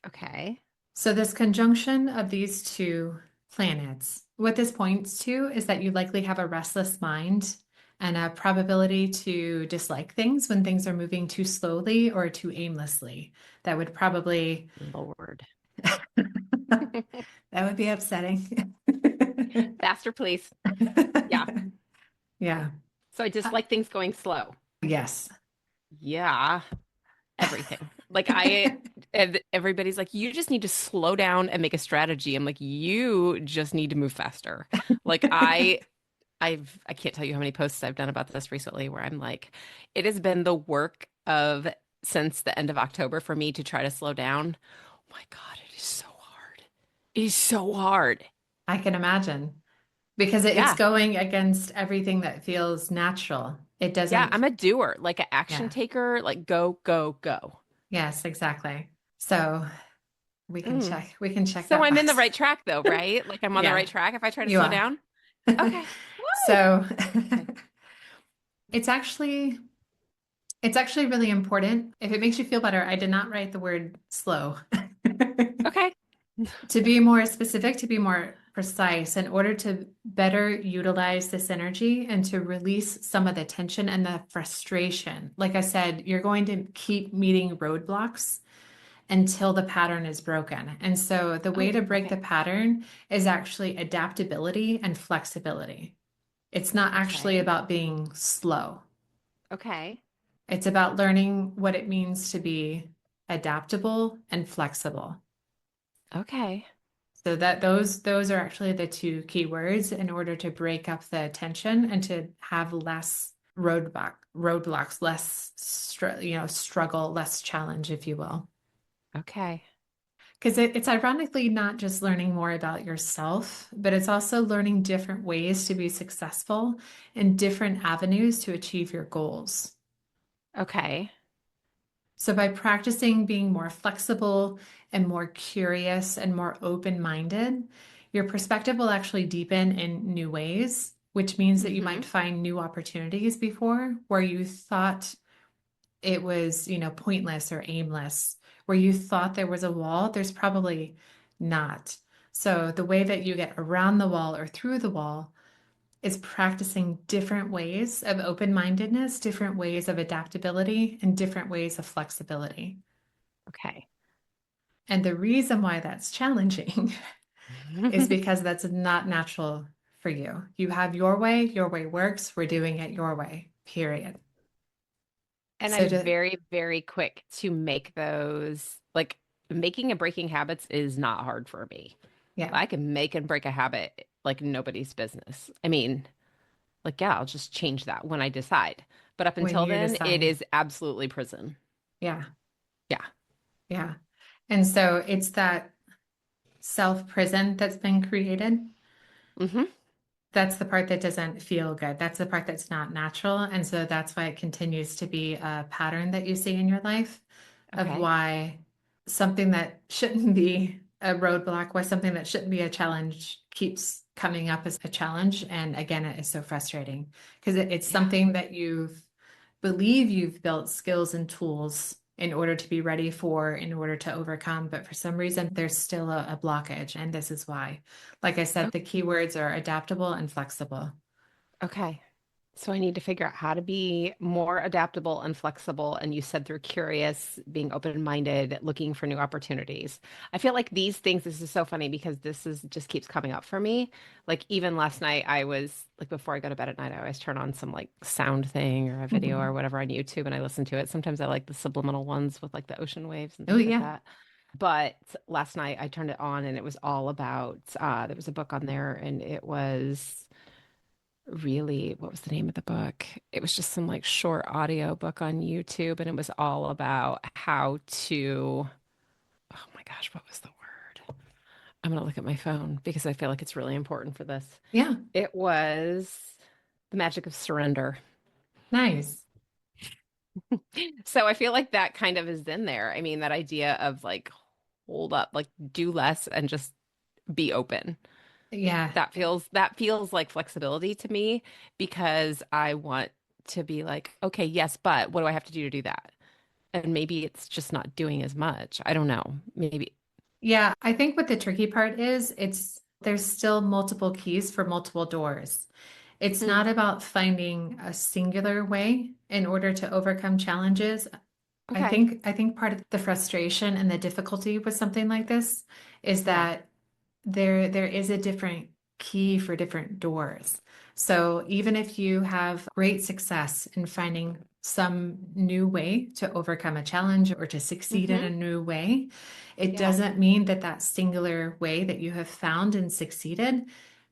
S2: Okay.
S1: So, this conjunction of these two planets, what this points to is that you likely have a restless mind and a probability to dislike things when things are moving too slowly or too aimlessly. That would probably
S2: Lord.
S1: that would be upsetting.
S2: Faster, please. Yeah.
S1: Yeah.
S2: So I just like things going slow.
S1: Yes.
S2: Yeah. Everything. Everybody's like, you just need to slow down and make a strategy. I'm like, you just need to move faster. Like I can't tell you how many posts I've done about this recently where I'm like, it has been the work of since the end of October for me to try to slow down. Oh my God, it is so hard. It is so hard.
S1: I can imagine because it's
S2: Yeah.
S1: going against everything that feels natural. It
S2: Yeah,
S1: doesn't,
S2: I'm a doer, like an action
S1: yeah.
S2: taker, like go, go, go.
S1: Yes, exactly. So
S2: Mm.
S1: we can check
S2: So
S1: that
S2: I'm in the
S1: box.
S2: right track though, right? Like I'm on the
S1: Yeah,
S2: right track if I try to
S1: you
S2: slow
S1: are.
S2: down. Okay. Woo!
S1: So
S2: Okay.
S1: it's actually it's actually really important. If it makes you feel better, I did not write the word slow.
S2: Okay.
S1: To be more specific, to be more precise, in order to better utilize this energy and to release some of the tension and the frustration. Like I said, you're going to keep meeting roadblocks until the pattern is broken. And so the way
S2: Oh,
S1: to break
S2: okay.
S1: the pattern is actually adaptability and flexibility. It's not actually
S2: Okay.
S1: about being slow.
S2: Okay.
S1: It's about learning what it means to be adaptable and flexible.
S2: Okay.
S1: So that those are actually the two key words in order to break up the tension and to have less roadblocks, less struggle, less challenge, if you will.
S2: Okay.
S1: Because it's ironically not just learning more about yourself, but it's also learning different ways to be successful and different avenues to achieve your goals.
S2: Okay.
S1: So, by practicing being more flexible and more curious and more open-minded, your perspective will actually deepen in new ways, which means that you
S2: Mm-hmm.
S1: might find new opportunities before where you thought it was, pointless or aimless, where you thought there was a wall, there's probably not. So, the way that you get around the wall or through the wall is practicing different ways of open-mindedness, different ways of adaptability, and different ways of flexibility.
S2: Okay.
S1: And the reason why that's challenging is because that's not natural for you. You have your way works, we're doing it your way, period.
S2: And
S1: So
S2: I'm
S1: to,
S2: very, very quick to make those, like making and breaking habits is not hard for me.
S1: yeah,
S2: I can make and break a habit like nobody's business. I mean, like, yeah, I'll just change that when I decide. But up
S1: when
S2: until
S1: you
S2: then, it
S1: decide,
S2: is absolutely prison.
S1: yeah,
S2: Yeah.
S1: yeah. And so it's that self prison that's been created.
S2: Hmm.
S1: That's the part that doesn't feel good. That's the part that's not natural. And so that's why it continues to be a pattern that you see in your life of
S2: Okay.
S1: why something that shouldn't be a roadblock, why something that shouldn't be a challenge keeps coming up as a challenge. And again, it is so frustrating because it's
S2: Yeah.
S1: something that believe you've built skills and tools in order to be ready for, in order to overcome. But for some reason, there's still a blockage. And this is why. Like I said, the keywords are adaptable and flexible.
S2: Okay. So I need to figure out how to be more adaptable and flexible. And you said through curious, being open-minded, looking for new opportunities. I feel like these things, this is so funny because this is just keeps coming up for me. Like even last night, I was like before I go to bed at night, I always turn on some like sound thing or a video or whatever on YouTube and I listen to it. Sometimes I like the subliminal ones with like the ocean waves and
S1: Oh,
S2: things like
S1: yeah.
S2: that. But last night I turned it on and it was all about there was a book on there and it was really, what was the name of the book? It was just some like short audio book on YouTube, and it was all about how to, oh my gosh, what was the word? I'm gonna look at my phone because I feel like it's really important for this.
S1: Yeah.
S2: It was the magic of surrender.
S1: Nice.
S2: So I feel like that kind of is in there. I mean, that idea of like hold up, like do less and just be open.
S1: Yeah.
S2: That feels like flexibility to me because I want to be like, okay, yes, but what do I have to do that? And maybe it's just not doing as much. I don't know. Maybe.
S1: Yeah. I think what the tricky part is, there's still multiple keys for multiple doors. It's
S2: Hmm.
S1: not about finding a singular way in order to overcome challenges.
S2: Okay.
S1: I think part of the frustration and the difficulty with something like this is
S2: Yeah.
S1: that there is a different key for different doors. So even if you have great success in finding some new way to overcome a challenge or to succeed in
S2: Hmm.
S1: a new way, it
S2: Yeah.
S1: doesn't mean that that singular way that you have found and succeeded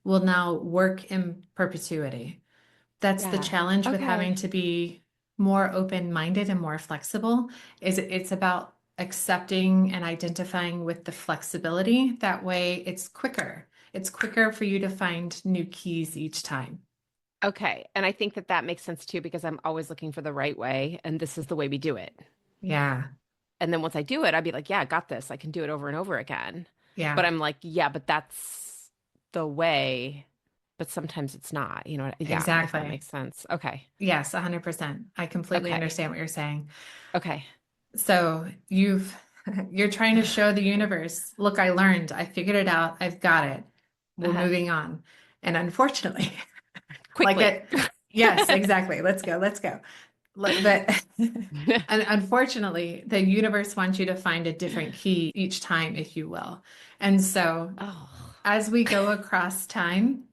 S1: will now work in perpetuity. That's the
S2: Yeah.
S1: challenge with having
S2: Okay.
S1: to be more open-minded and more flexible, is it's about accepting and identifying with the flexibility. That way it's quicker. It's quicker for you to find new keys each time.
S2: Okay. And I think that that makes sense too because I'm always looking for the right way, and this is the way we do it.
S1: Yeah.
S2: And then once I do it, I'd be like, yeah, I got this. I can do it over and over again. But
S1: Yeah.
S2: I'm like, yeah, but that's the way. But sometimes it's not, yeah, if that
S1: Exactly.
S2: makes sense. Okay.
S1: Yes, 100%. I completely
S2: Okay.
S1: understand what you're saying.
S2: Okay.
S1: So you're trying to show the universe, look, I learned, I figured it out, I've got it. We're
S2: Uh-huh.
S1: moving on. And unfortunately, like
S2: Quickly.
S1: it, yes, exactly. Let's go. Let's go. But unfortunately, the universe wants you to find a different key each time, if you will. And so
S2: Oh.
S1: as we go across time,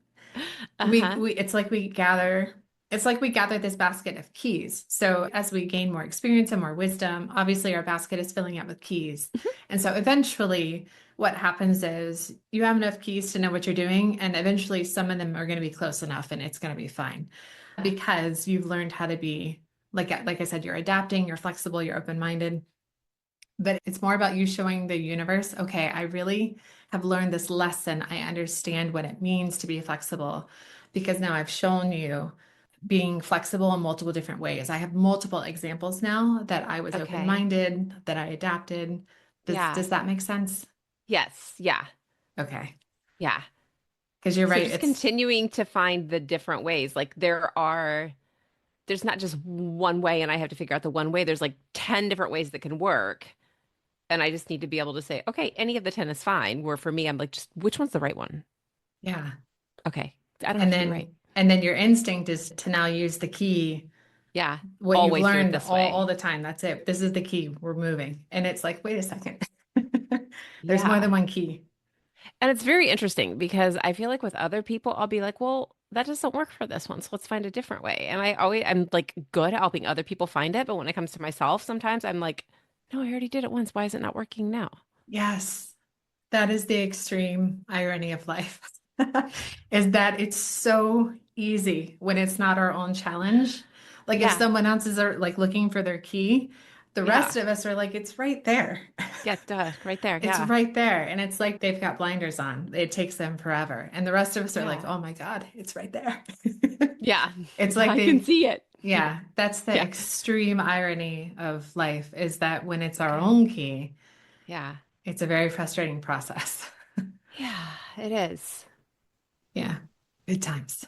S2: Uh-huh.
S1: it's like we gather this basket of keys. So as we gain more experience and more wisdom, obviously our basket is filling up with keys. And so eventually what happens is you have enough keys to know what you're doing, and eventually some of them are going to be close enough and it's going to be fine because you've learned how to be like I said, you're adapting, you're flexible, you're open-minded. But it's more about you showing the universe, okay, I really have learned this lesson. I understand what it means to be flexible because now I've shown you being flexible in multiple different ways. I have multiple examples now that I was
S2: Okay.
S1: open-minded, that I adapted.
S2: Yeah.
S1: Does that make sense?
S2: Yes. Yeah.
S1: Okay.
S2: Yeah.
S1: Because you're
S2: So
S1: right.
S2: just continuing to find the different ways. Like there's not just one way and I have to figure out the one way. There's like 10 different ways that can work. And I just need to be able to say, okay, any of the 10 is fine. Where for me, I'm like, just which one's the right one?
S1: Yeah.
S2: Okay. I don't have to be right.
S1: And then your instinct is to now use the key,
S2: Yeah.
S1: what you've
S2: Always do it
S1: learned
S2: this
S1: all
S2: way.
S1: the time. That's it. This is the key. We're moving. And it's like, wait a second. There's more than
S2: Yeah.
S1: one key.
S2: And it's very interesting because I feel like with other people, I'll be like, well, that doesn't work for this one. So let's find a different way. And I'm like good at helping other people find it. But when it comes to myself, sometimes I'm like, no, I already did it once. Why is it not working now?
S1: Yes, that is the extreme irony of life, is that it's so easy when it's not our own challenge. Like if
S2: Yeah.
S1: someone else is like looking for their key, The
S2: Yeah.
S1: rest of us are like, it's right there.
S2: Yeah, duh, right there.
S1: It's
S2: Yeah.
S1: right there. And it's like they've got blinders on. It takes them forever. And the rest of us are like,
S2: Yeah.
S1: oh my God, it's right there.
S2: Yeah.
S1: It's like
S2: I can
S1: they,
S2: see it.
S1: yeah, that's the
S2: Yeah.
S1: extreme irony of life is that when it's our
S2: Okay.
S1: own key,
S2: Yeah.
S1: it's a very frustrating process.
S2: Yeah, it is.
S1: Yeah, good times.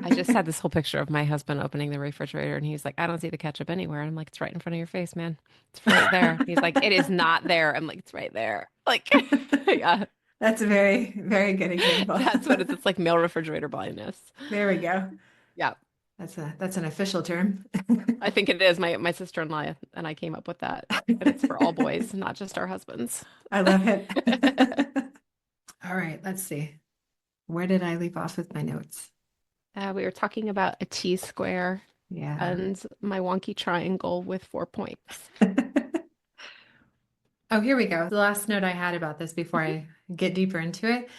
S2: I just had this whole picture of my husband opening the refrigerator and he's like, I don't see the ketchup anywhere. And I'm like, it's right in front of your face, man. It's right there. He's like, it is not there. I'm like, it's right there. Like, yeah,
S1: That's a very, very good example.
S2: that's what it is. It's like male refrigerator blindness.
S1: There we go.
S2: Yeah,
S1: That's an official term.
S2: I think it is. My sister-in-law and I came up with that. And it's for all boys, not just our husbands.
S1: I love it. All right, let's see. Where did I leave off with my notes?
S2: We were talking about a T-square
S1: Yeah.
S2: and my wonky triangle with 4 points.
S1: Oh, here we go. The last note I had about this before I get deeper into it.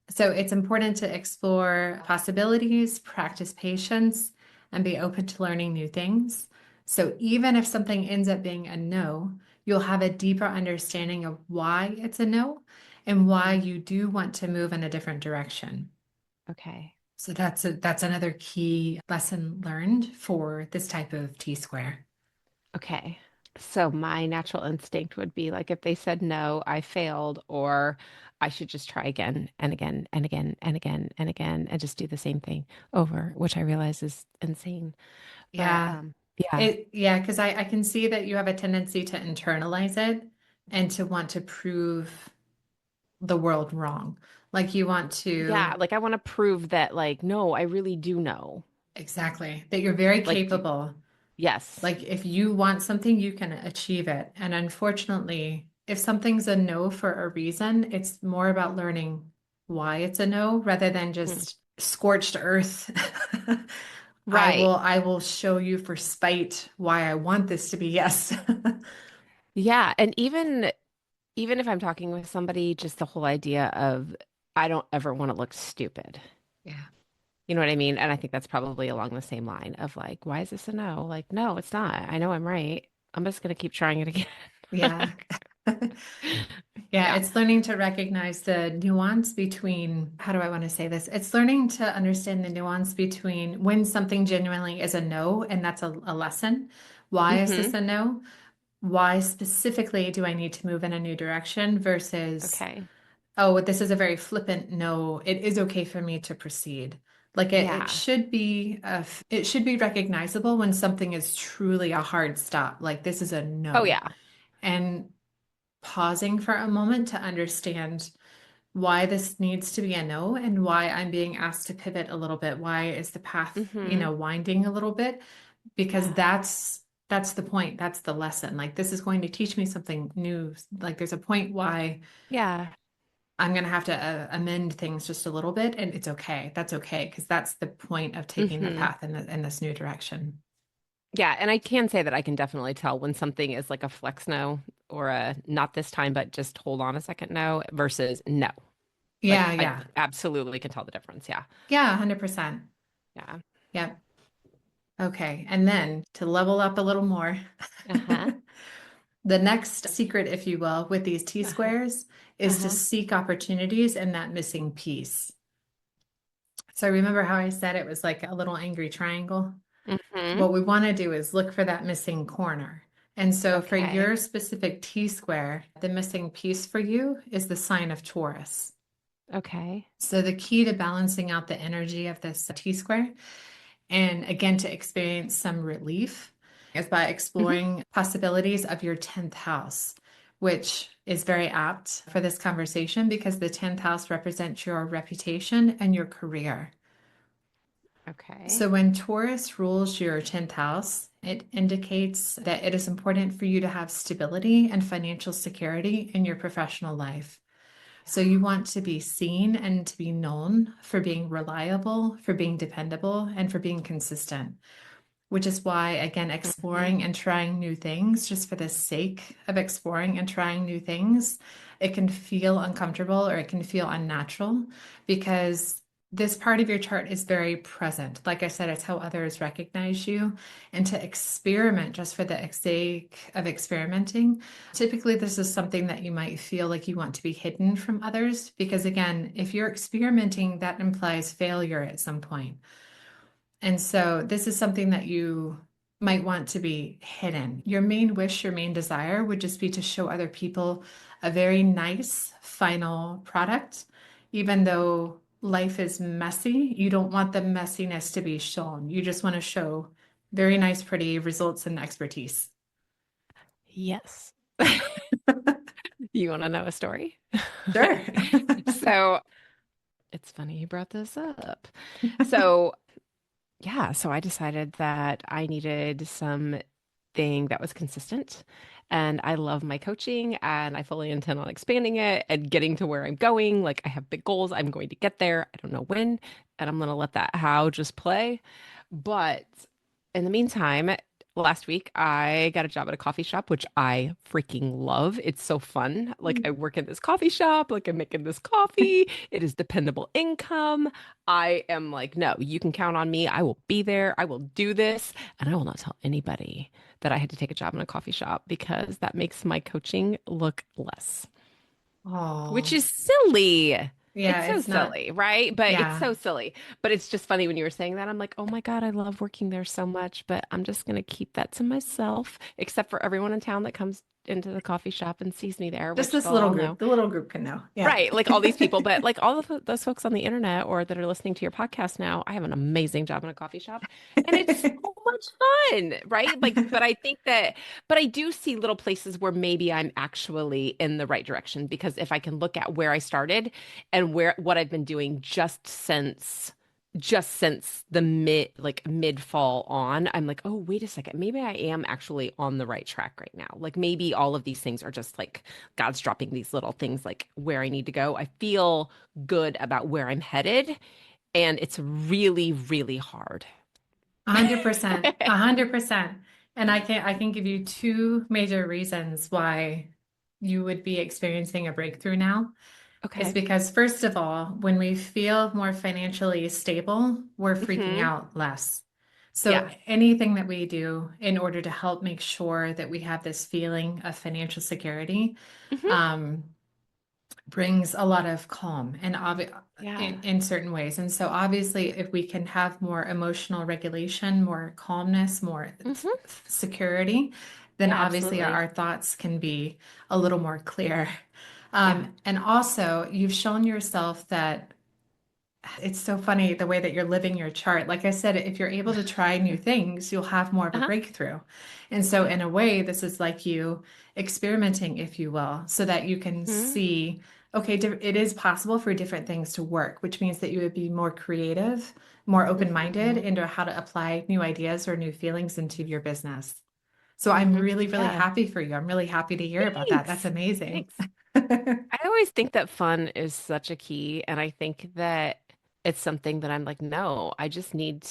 S1: So it's important to explore possibilities, practice patience, and be open to learning new things. So even if something ends up being a no, you'll have a deeper understanding of why it's a no and why
S2: Mhm.
S1: you do want to move in a different direction.
S2: Okay.
S1: So that's another key lesson learned for this type of T-square.
S2: Okay. So my natural instinct would be like if they said no, I failed, or I should just try again and again and again and again and again and just do the same thing over, which I realize is insane. But
S1: Yeah.
S2: yeah,
S1: Yeah, because I can see that you have a tendency to internalize it and to want to prove the world wrong. Like you want to,
S2: yeah, like I want to prove that like no, I really do know.
S1: exactly, that you're very
S2: Like
S1: capable.
S2: yes.
S1: Like if you want something, you can achieve it. And unfortunately, if something's a no for a reason, it's more about learning why it's a no rather than
S2: Mm.
S1: just scorched earth.
S2: Right.
S1: I will show you for spite why I want this to be yes.
S2: Yeah, and even if I'm talking with somebody, just the whole idea of I don't ever want to look stupid.
S1: Yeah.
S2: You know what I mean? And I think that's probably along the same line of like, why is this a no? Like, no, it's not. I know I'm right. I'm just gonna keep trying it again.
S1: Yeah. Yeah,
S2: Yeah.
S1: it's learning to recognize the nuance between, how do I want to say this? It's learning to understand the nuance between when something genuinely is a no, and that's a lesson. Why is this
S2: Hmm.
S1: a no? Why specifically do I need to move in a new direction versus,
S2: Okay.
S1: oh, this is a very flippant no, it is okay for me to proceed. Like it
S2: Yeah.
S1: should be it should be recognizable when something is truly a hard stop. Like this is a
S2: Oh
S1: no.
S2: yeah.
S1: And pausing for a moment to understand why this needs to be a no and why I'm being asked to pivot a little bit. Why is the path,
S2: Hmm.
S1: winding a little bit? Because
S2: Yeah.
S1: that's the point. That's the lesson. Like this is going to teach me something new. Like there's a point why
S2: Yeah.
S1: I'm going to have to amend things just a little bit, and it's okay. That's okay because that's the point of taking the
S2: Hmm.
S1: path in this new direction.
S2: Yeah. And I can say that I can definitely tell when something is like a flex no or a not this time, but just hold on a second no versus no. Like
S1: Yeah,
S2: I
S1: yeah.
S2: absolutely can tell the difference. Yeah.
S1: Yeah, 100%.
S2: Yeah.
S1: Yep. Okay. And then to level up a little more,
S2: Uh-huh.
S1: the next secret, if you will, with these T
S2: Uh-huh.
S1: squares is to
S2: Uh-huh.
S1: seek opportunities in that missing piece. So remember how I said it was like a little angry triangle?
S2: Hmm.
S1: What we want to do is look for that missing corner. And so for
S2: Okay.
S1: your specific T square, the missing piece for you is the sign of Taurus.
S2: Okay.
S1: So the key to balancing out the energy of this T square, and again to experience some relief, is by
S2: Hmm.
S1: exploring possibilities of your 10th house, which is very apt for this conversation because the 10th house represents your reputation and your career.
S2: Okay.
S1: So when Taurus rules your 10th house, it indicates that it is important for you to have stability and financial security in your professional life. So you want to be seen and to be known for being reliable, for being dependable, and for being consistent, which is why, again,
S2: Hmm.
S1: exploring and trying new things just for the sake of exploring and trying new things, it can feel uncomfortable or it can feel unnatural because this part of your chart is very present. Like I said, it's how others recognize you. And to experiment just for the sake of experimenting, typically this is something that you might feel like you want to be hidden from others. Because again, if you're experimenting, that implies failure at some point. And so this is something that you might want to be hidden. Your main wish, your main desire would just be to show other people a very nice final product. Even though life is messy, you don't want the messiness to be shown. You just want to show very nice, pretty results and expertise.
S2: Yes. You want to know a story?
S1: Sure.
S2: So it's funny you brought this up. So yeah, so I decided that I needed something that was consistent. And I love my coaching and I fully intend on expanding it and getting to where I'm going. Like I have big goals. I'm going to get there. I don't know when, and I'm going to let that how just play. But in the meantime, last week I got a job at a coffee shop, which I freaking love. It's so fun. Like I work in this coffee shop, like I'm making this coffee. It is dependable income. I am like, no, you can count on me. I will be there. I will do this. And I will not tell anybody that I had to take a job in a coffee shop because that makes my coaching look less, which
S1: Oh,
S2: is silly.
S1: yeah,
S2: It's so
S1: it's not.
S2: silly, right? But it's
S1: Yeah.
S2: so silly. But it's just funny when you were saying that. I'm like, oh my God, I love working there so much, but I'm just going to keep that to myself, except for everyone in town that comes into the coffee shop and sees me there,
S1: Just
S2: which
S1: this
S2: they'll
S1: little
S2: all know.
S1: group. The little group can know. Yeah.
S2: Right, like all these people, but like all of those folks on the internet or that are listening to your podcast now, I have an amazing job in a coffee shop and it's so much fun, right? Like, but I do see little places where maybe I'm actually in the right direction because if I can look at where I started and where what I've been doing just since the mid fall on, I'm like, oh, wait a second. Maybe I am actually on the right track right now. Like maybe all of these things are just like God's dropping these little things like where I need to go. I feel good about where I'm headed, and it's really, really hard.
S1: 100%, 100%. And I can give you two major reasons why you would be experiencing a breakthrough now. Is
S2: Okay.
S1: because first of all, when we feel more financially stable, we're freaking
S2: Hmm.
S1: out less. So
S2: Yeah.
S1: anything that we do in order to help make sure that we have this feeling of financial security,
S2: Hmm.
S1: um, brings a lot of calm and
S2: Yeah.
S1: in certain ways. And so obviously if we can have more emotional regulation, more calmness, more
S2: Hmm.
S1: security, then
S2: Yeah,
S1: obviously
S2: absolutely.
S1: our thoughts can be a little more clear.
S2: Yeah.
S1: And also you've shown yourself that it's so funny the way that you're living your chart. Like I said, if you're able to try new things, you'll have more of a
S2: Uh-huh.
S1: breakthrough. And so,
S2: Yeah.
S1: in a way, this is like you experimenting, if you will, so that you can
S2: Hmm.
S1: see, okay, it is possible for different things to work, which means that you would be more creative, more open-minded
S2: Hmm.
S1: into how to apply new ideas or new feelings into your business. So, I'm
S2: Hmm.
S1: really, really
S2: Yeah.
S1: happy for you. I'm really happy to hear about that. That's
S2: Thanks.
S1: amazing.
S2: Thanks. I always think that fun is such a key, and I think that it's something that I'm like, no, I need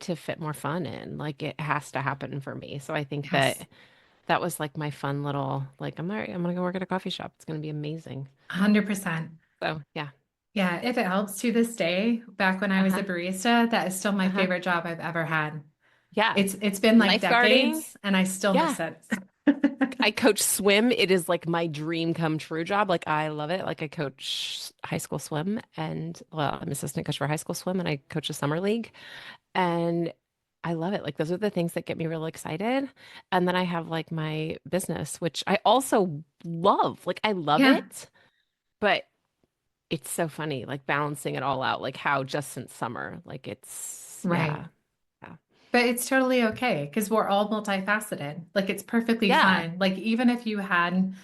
S2: to fit more fun in. Like it has to happen for me. So I think
S1: Yes,
S2: that that was like my fun little, like, I'm gonna go work at a coffee shop. It's gonna be amazing.
S1: 100%.
S2: So yeah.
S1: Yeah, if it helps to this day, back when I was a
S2: Uh-huh.
S1: barista, that is still my
S2: Uh-huh.
S1: favorite job I've ever had.
S2: Yeah.
S1: It's been like
S2: Lifeguarding.
S1: decades and I still
S2: Yeah.
S1: miss it.
S2: I coach swim. It is like my dream come true job. Like I love it. Like I coach high school swim and well, I'm assistant coach for high school swim and I coach a summer league. And I love it. Like those are the things that get me really excited. And then I have like my business, which I also love. Like I love
S1: Yeah,
S2: it, but it's so funny, like balancing it all out, like how just since summer, like it's
S1: right.
S2: yeah. Yeah.
S1: But it's totally okay because we're all multifaceted. Like it's perfectly
S2: Yeah.
S1: fine. Like even if you had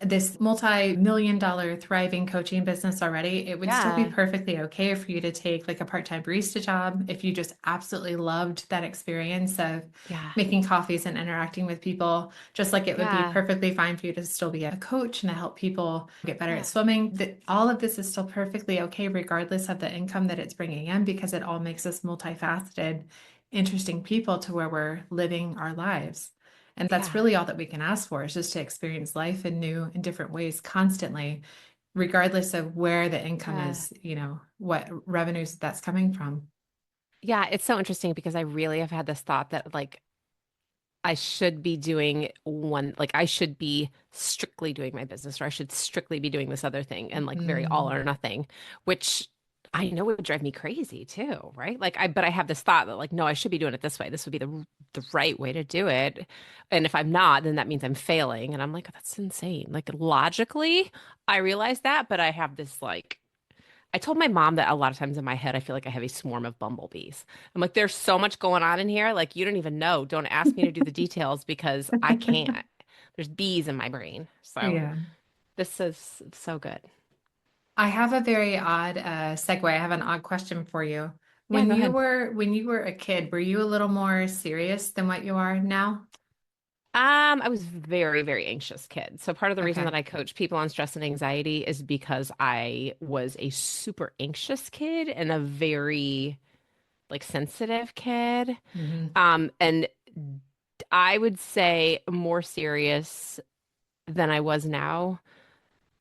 S1: this multi-million dollar thriving coaching business already, it would still be
S2: Yeah.
S1: perfectly okay for you to take like a part-time barista job if you just absolutely loved that experience of
S2: Yeah.
S1: making coffees and interacting with people. Just like it would be
S2: Yeah.
S1: perfectly fine for you to still be a coach and to help people get better at
S2: Yeah.
S1: swimming. That all of this is still perfectly okay, regardless of the income that it's bringing in, because it all makes us multifaceted, interesting people to where we're living our lives. And that's
S2: Yeah.
S1: really all that we can ask for is just to experience life in new and different ways constantly. regardless of where the income
S2: Yeah.
S1: is, what revenues that's coming from.
S2: Yeah, it's so interesting because I really have had this thought that like I should be doing one, like I should be strictly doing my business or I should strictly be doing this other thing and like very all
S1: Mm,
S2: or nothing, which I know would drive me crazy too, right? But I have this thought that like, no, I should be doing it this way. This would be the right way to do it. And if I'm not, then that means I'm failing. And I'm like, that's insane. Like logically, I realize that, but I have this like I told my mom that a lot of times in my head, I feel like I have a swarm of bumblebees. I'm like, there's so much going on in here. Like, you don't even know. Don't ask me to do the details because I can't. There's bees in my brain. So
S1: yeah.
S2: this is so good.
S1: I have a very odd segue. I have an odd question for you.
S2: Yeah,
S1: When
S2: go
S1: you
S2: ahead.
S1: were when you were a kid, were you a little more serious than what you are now?
S2: I was very, very anxious kid. So part of the reason
S1: Okay.
S2: that I coach people on stress and anxiety is because I was a super anxious kid and a very like sensitive kid.
S1: Hmm.
S2: And I would say more serious than I was now.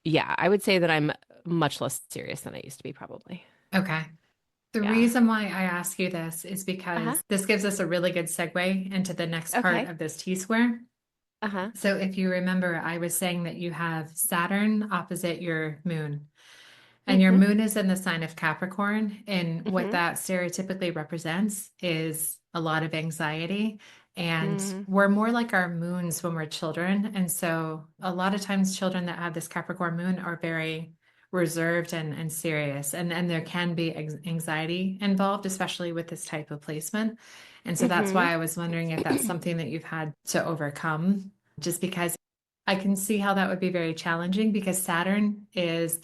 S2: Yeah, I would say that I'm much less serious than I used to be, probably.
S1: Okay. The
S2: Yeah.
S1: reason why I ask you this is
S2: Uh-huh.
S1: because this gives us a really good segue into the next part
S2: Okay.
S1: of this T-square.
S2: Uh-huh.
S1: So if you remember, I was saying that you have Saturn opposite your moon. And your
S2: Mm-hmm.
S1: moon is in the sign of Capricorn. And what
S2: Mm-hmm.
S1: that stereotypically represents is a lot of anxiety. And
S2: Mm-hmm.
S1: we're more like our moons when we're children. And so a lot of times children that have this Capricorn moon are very reserved and serious. And there can be anxiety involved, especially with this type of placement. And so that's
S2: Mm-hmm.
S1: why I was wondering if that's something that you've had to overcome, just because I can see how that would be very challenging because Saturn is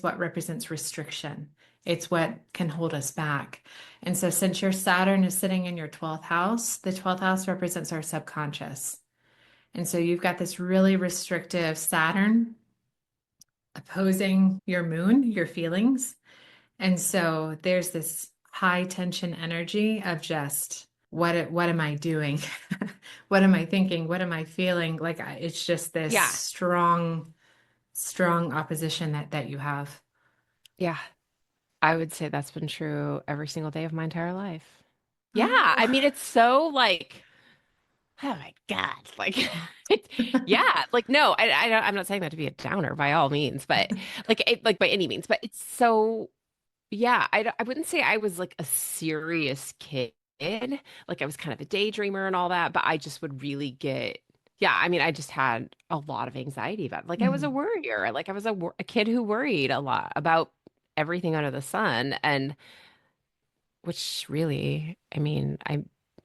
S1: what represents restriction. It's what can hold us back. And so, since your Saturn is sitting in your 12th house, the 12th house represents our subconscious. And so, you've got this really restrictive Saturn opposing your moon, your feelings. And so, there's this high tension energy of just what am I doing? What am I thinking? What am I feeling? Like it's just this
S2: Yeah.
S1: strong opposition that you have.
S2: Yeah. I would say that's been true every single day of my entire life. Yeah.
S1: Oh.
S2: I mean, it's so like, oh my God. Like, yeah. Like, no, I'm not saying that to be a downer by all means, but like by any means, but it's so yeah, I wouldn't say I was like a serious kid. Like I was kind of a daydreamer and all that, but I just would really get, yeah, I mean, I just had a lot of anxiety about it. Like I was a
S1: Mhm.
S2: worrier. Like I was a kid who worried a lot about everything under the sun. And which really, I mean,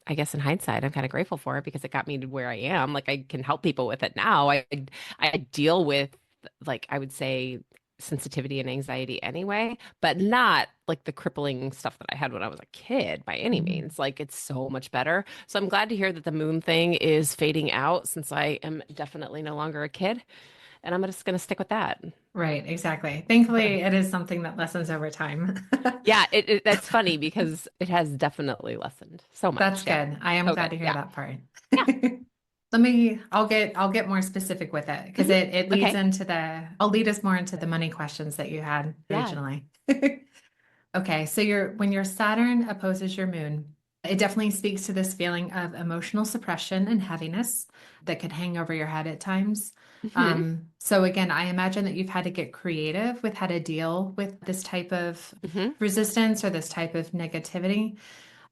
S2: I guess in hindsight, I'm kind of grateful for it because it got me to where I am. Like I can help people with it now. I deal with like I would say sensitivity and anxiety anyway, but not like the crippling stuff that I had when I was a kid by any
S1: Mhm.
S2: means. Like it's so much better. So I'm glad to hear that the moon thing is fading out since I am definitely no longer a kid, and I'm just gonna stick with that.
S1: Right, exactly. Thankfully, it is something that lessens over time.
S2: Yeah, that's funny because it has definitely lessened so
S1: That's
S2: much. Yeah.
S1: good. I am
S2: So
S1: glad
S2: good.
S1: to hear
S2: Yeah.
S1: that part.
S2: Yeah.
S1: I'll get more specific with it because
S2: Hmm.
S1: it leads
S2: Okay.
S1: into I'll lead us more into the money questions that you had
S2: Yeah.
S1: originally. Okay, so when your Saturn opposes your moon, it definitely speaks to this feeling of emotional suppression and heaviness that could hang over your head at times.
S2: Hmm.
S1: So again, I imagine that you've had to get creative with how to deal with this type of
S2: Hmm.
S1: resistance or this type of negativity.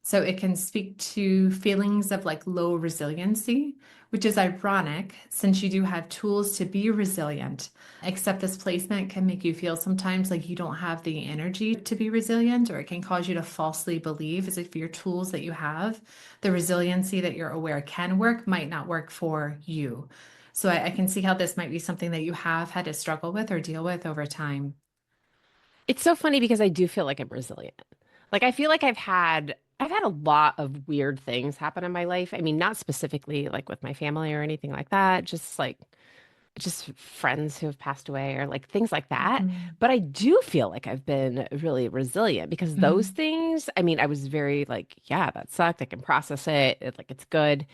S1: So it can speak to feelings of like low resiliency, which is ironic since you do have tools to be resilient. Except this placement can make you feel sometimes like you don't have the energy to be resilient, or it can cause you to falsely believe as if your tools that you have, the resiliency that you're aware can work, might not work for you. So I can see how this might be something that you have had to struggle with or deal with over time.
S2: It's so funny because I do feel like I'm resilient. Like I feel like I've had a lot of weird things happen in my life. I mean, not specifically like with my family or anything like that, just friends who have passed away or like things like that.
S1: Mhm.
S2: But I do feel like I've been really resilient because those
S1: Mhm.
S2: things, I mean, I was very like, yeah, that sucked. I can process it. Like it's good.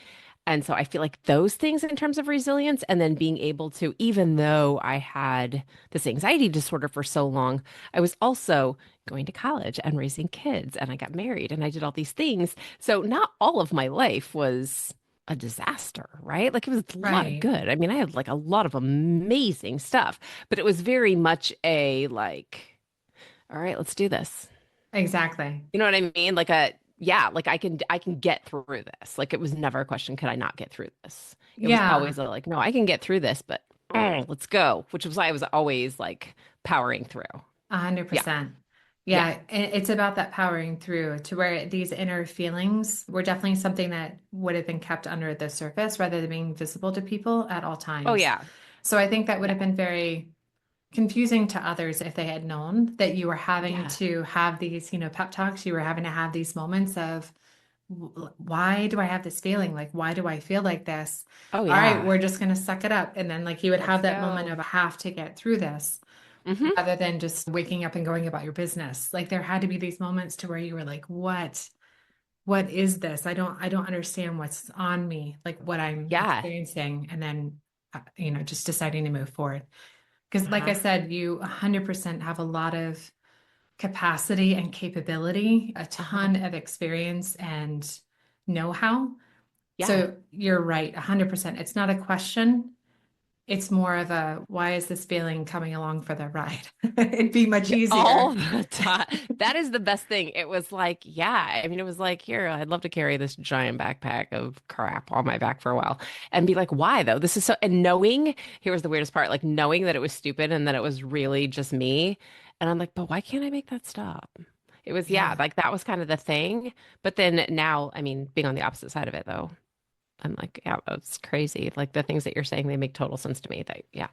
S2: And so I feel like those things in terms of resilience, and then being able to, even though I had this anxiety disorder for so long, I was also going to college and raising kids, and I got married and I did all these things. So not all of my life was a disaster, right? Like it was a lot of
S1: Right.
S2: good. I mean, I had like a lot of amazing stuff, but it was very much a like, all right, let's do this.
S1: Exactly.
S2: You know what I mean? Like a yeah, like I can get through this. Like it was never a question, could I not get through this? It was
S1: Yeah.
S2: always a, like, no, I can get through this, but let's go, which was why I was always like powering through. Yeah.
S1: 100%.
S2: Yeah.
S1: Yeah, it's about that powering through to where these inner feelings were definitely something that would have been kept under the surface rather than being visible to people at all
S2: Oh
S1: times.
S2: yeah.
S1: So I think that would
S2: Yeah.
S1: have been very confusing to others if they had known that you were having
S2: Yeah.
S1: to have these, pep talks, you were having to have these moments of why do I have this feeling? Like, why do I feel like this?
S2: Oh
S1: All right,
S2: yeah.
S1: we're just going to suck it up. And then, like, you would
S2: Let's
S1: have that moment
S2: go.
S1: of I have to get through this
S2: Hmm.
S1: rather than just waking up and going about your business. Like, there had to be these moments to where you were like, what is this? I don't understand what's on me, like what I'm
S2: Yeah.
S1: experiencing. And then, just deciding to move forward. Because, like I
S2: Uh-huh.
S1: said, you 100% have a lot of capacity and capability, a
S2: Uh-huh.
S1: ton of experience and know-how.
S2: Yeah.
S1: So you're right, 100%. It's not a question. It's more of a, why is this feeling coming along for the ride? It'd be much
S2: Yeah, all
S1: easier.
S2: the time. That is the best thing. It was like, yeah, I mean, it was like, here, I'd love to carry this giant backpack of crap on my back for a while and be like, why though? This is so, and knowing, here was the weirdest part, like knowing that it was stupid and that it was really just me. And I'm like, but why can't I make that stop? It was, yeah,
S1: Yeah.
S2: like that was kind of the thing. But then now, I mean, being on the opposite side of it though, I'm like, yeah, that's crazy. Like the things that you're saying, they make total sense to me. That, yeah.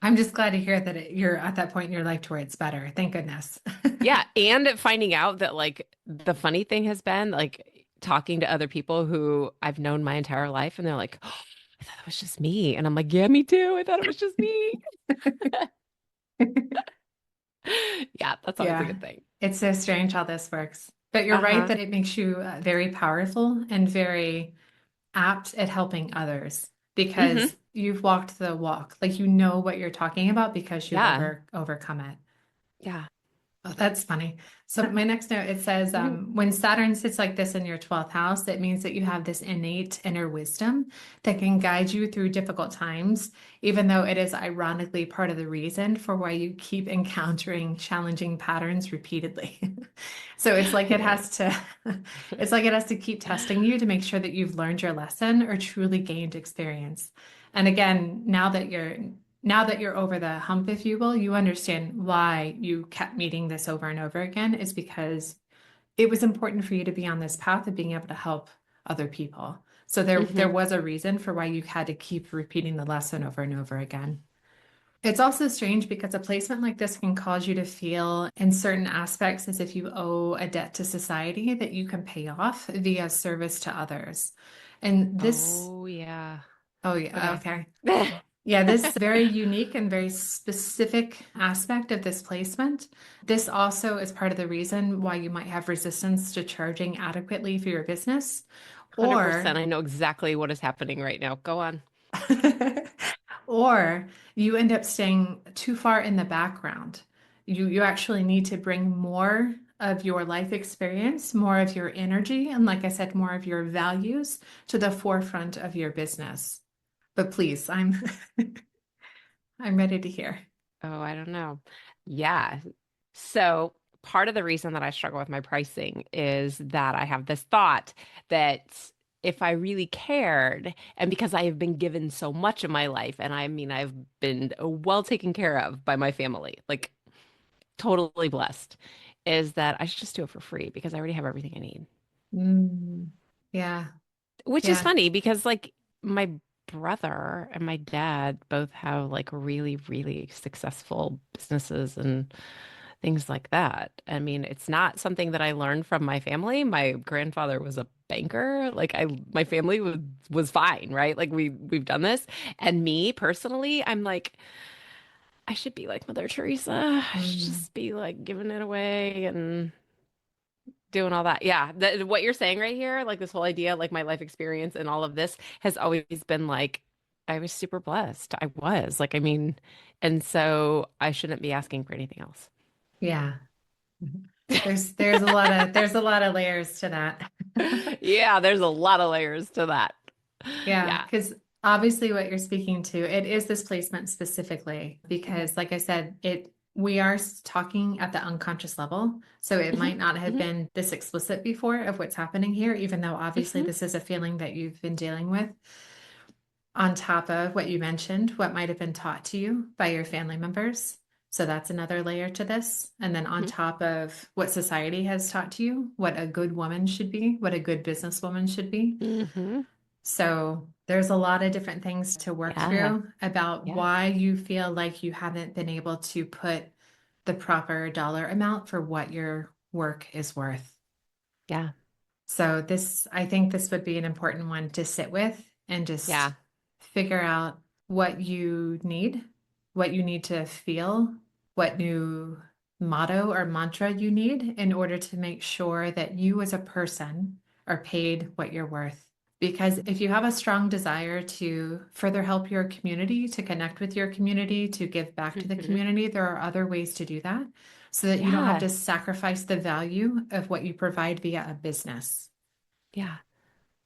S1: I'm just glad to hear that you're at that point in your life to where it's better. Thank goodness.
S2: Yeah, and finding out that like the funny thing has been like talking to other people who I've known my entire life and they're like, oh, I thought it was just me. And I'm like, yeah, me too. I thought it was just me. Yeah, that's always a
S1: Yeah.
S2: good thing.
S1: It's so strange how this works. But you're right
S2: Uh-huh.
S1: that it makes you very powerful and very apt at helping others
S2: Hmm.
S1: because you've walked the walk. Like you know what you're talking about because you've
S2: Yeah.
S1: overcome it.
S2: Yeah.
S1: Oh, that's funny. So my next note, it says, when Saturn sits like this in your 12th house, it means that you have this innate inner wisdom that can guide you through difficult times, even though it is ironically part of the reason for why you keep encountering challenging patterns repeatedly. So it's like it
S2: Yeah.
S1: has to, it's like it has to keep testing you to make sure that you've learned your lesson or truly gained experience. And again, now that you're over the hump, if you will, you understand why you kept meeting this over and over again is because it was important for you to be on this path of being able to help other people. So there
S2: Hmm.
S1: was a reason for why you had to keep repeating the lesson over and over again. It's also strange because a placement like this can cause you to feel in certain aspects as if you owe a debt to society that you can pay off via service to others. And this,
S2: Oh, yeah.
S1: oh yeah,
S2: Okay.
S1: okay. Yeah, this very unique and very specific aspect of this placement. This also is part of the reason why you might have resistance to charging adequately for your business, or
S2: 100%. I know exactly what is happening right now. Go on.
S1: or you end up staying too far in the background. You actually need to bring more of your life experience, more of your energy, and like I said, more of your values to the forefront of your business. But please, I'm ready to hear.
S2: Oh, I don't know. Yeah. So part of the reason that I struggle with my pricing is that I have this thought that if I really cared, and because I have been given so much in my life, and I mean, I've been well taken care of by my family, like totally blessed, is that I should just do it for free because I already have everything I need.
S1: Mm, yeah,
S2: Which is
S1: yeah.
S2: funny because like my brother and my dad both have like really, really successful businesses and things like that. I mean, it's not something that I learned from my family. My grandfather was a banker. Like my family was fine, right? Like we've done this. And me personally, I'm like, I should be like Mother Teresa. I should
S1: Mm,
S2: just be like giving it away and doing all that. Yeah. What you're saying right here, like this whole idea, like my life experience and all of this has always been like, I was super blessed. I was like, I mean, and so I shouldn't be asking for anything else.
S1: Yeah. There's a lot of layers to that.
S2: Yeah, there's a lot of layers to that.
S1: Yeah,
S2: Yeah.
S1: because obviously what you're speaking to, it is this placement specifically,
S2: Mhm.
S1: because like I said, we are talking at the unconscious level. So it
S2: Mhm.
S1: might not have
S2: Mhm.
S1: been this explicit before of what's happening here, even though obviously
S2: Mhm.
S1: this is a feeling that you've been dealing with. On top of what you mentioned, what might have been taught to you by your family members. So that's another layer to this. And then on
S2: Mhm.
S1: top of what society has taught to you, what a good woman should be, what a good businesswoman should be.
S2: Mhm.
S1: So there's a lot of different things to work
S2: Yeah.
S1: through about
S2: Yeah.
S1: why you feel like you haven't been able to put the proper dollar amount for what your work is worth.
S2: Yeah.
S1: So I think this would be an important one to sit with and just
S2: Yeah.
S1: figure out what you need, what you need to feel, what new motto or mantra you need in order to make sure that you as a person are paid what you're worth. Because if you have a strong desire to further help your community, to connect with your community, to give back to the
S2: Mhm.
S1: community, there are other ways to do that so that you don't have
S2: Yeah.
S1: to sacrifice the value of what you provide via a business.
S2: Yeah.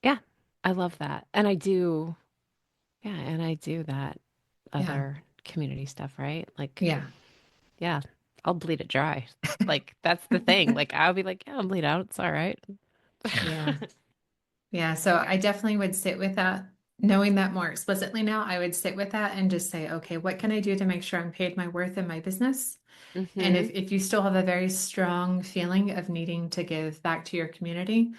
S2: Yeah. I love that. And I do, yeah, and I do that
S1: Yeah.
S2: other community stuff, right? Like,
S1: Yeah.
S2: yeah, I'll bleed it dry. Like, that's the thing. Like, I'll be like, yeah, I'll bleed out. It's all right.
S1: Yeah. Yeah. So I definitely would sit with that. Knowing that more explicitly now, I would sit with that and just say, okay, what can I do to make sure I'm paid my worth in my business? And
S2: Hmm.
S1: if you still have a very strong feeling of needing to give back to your community,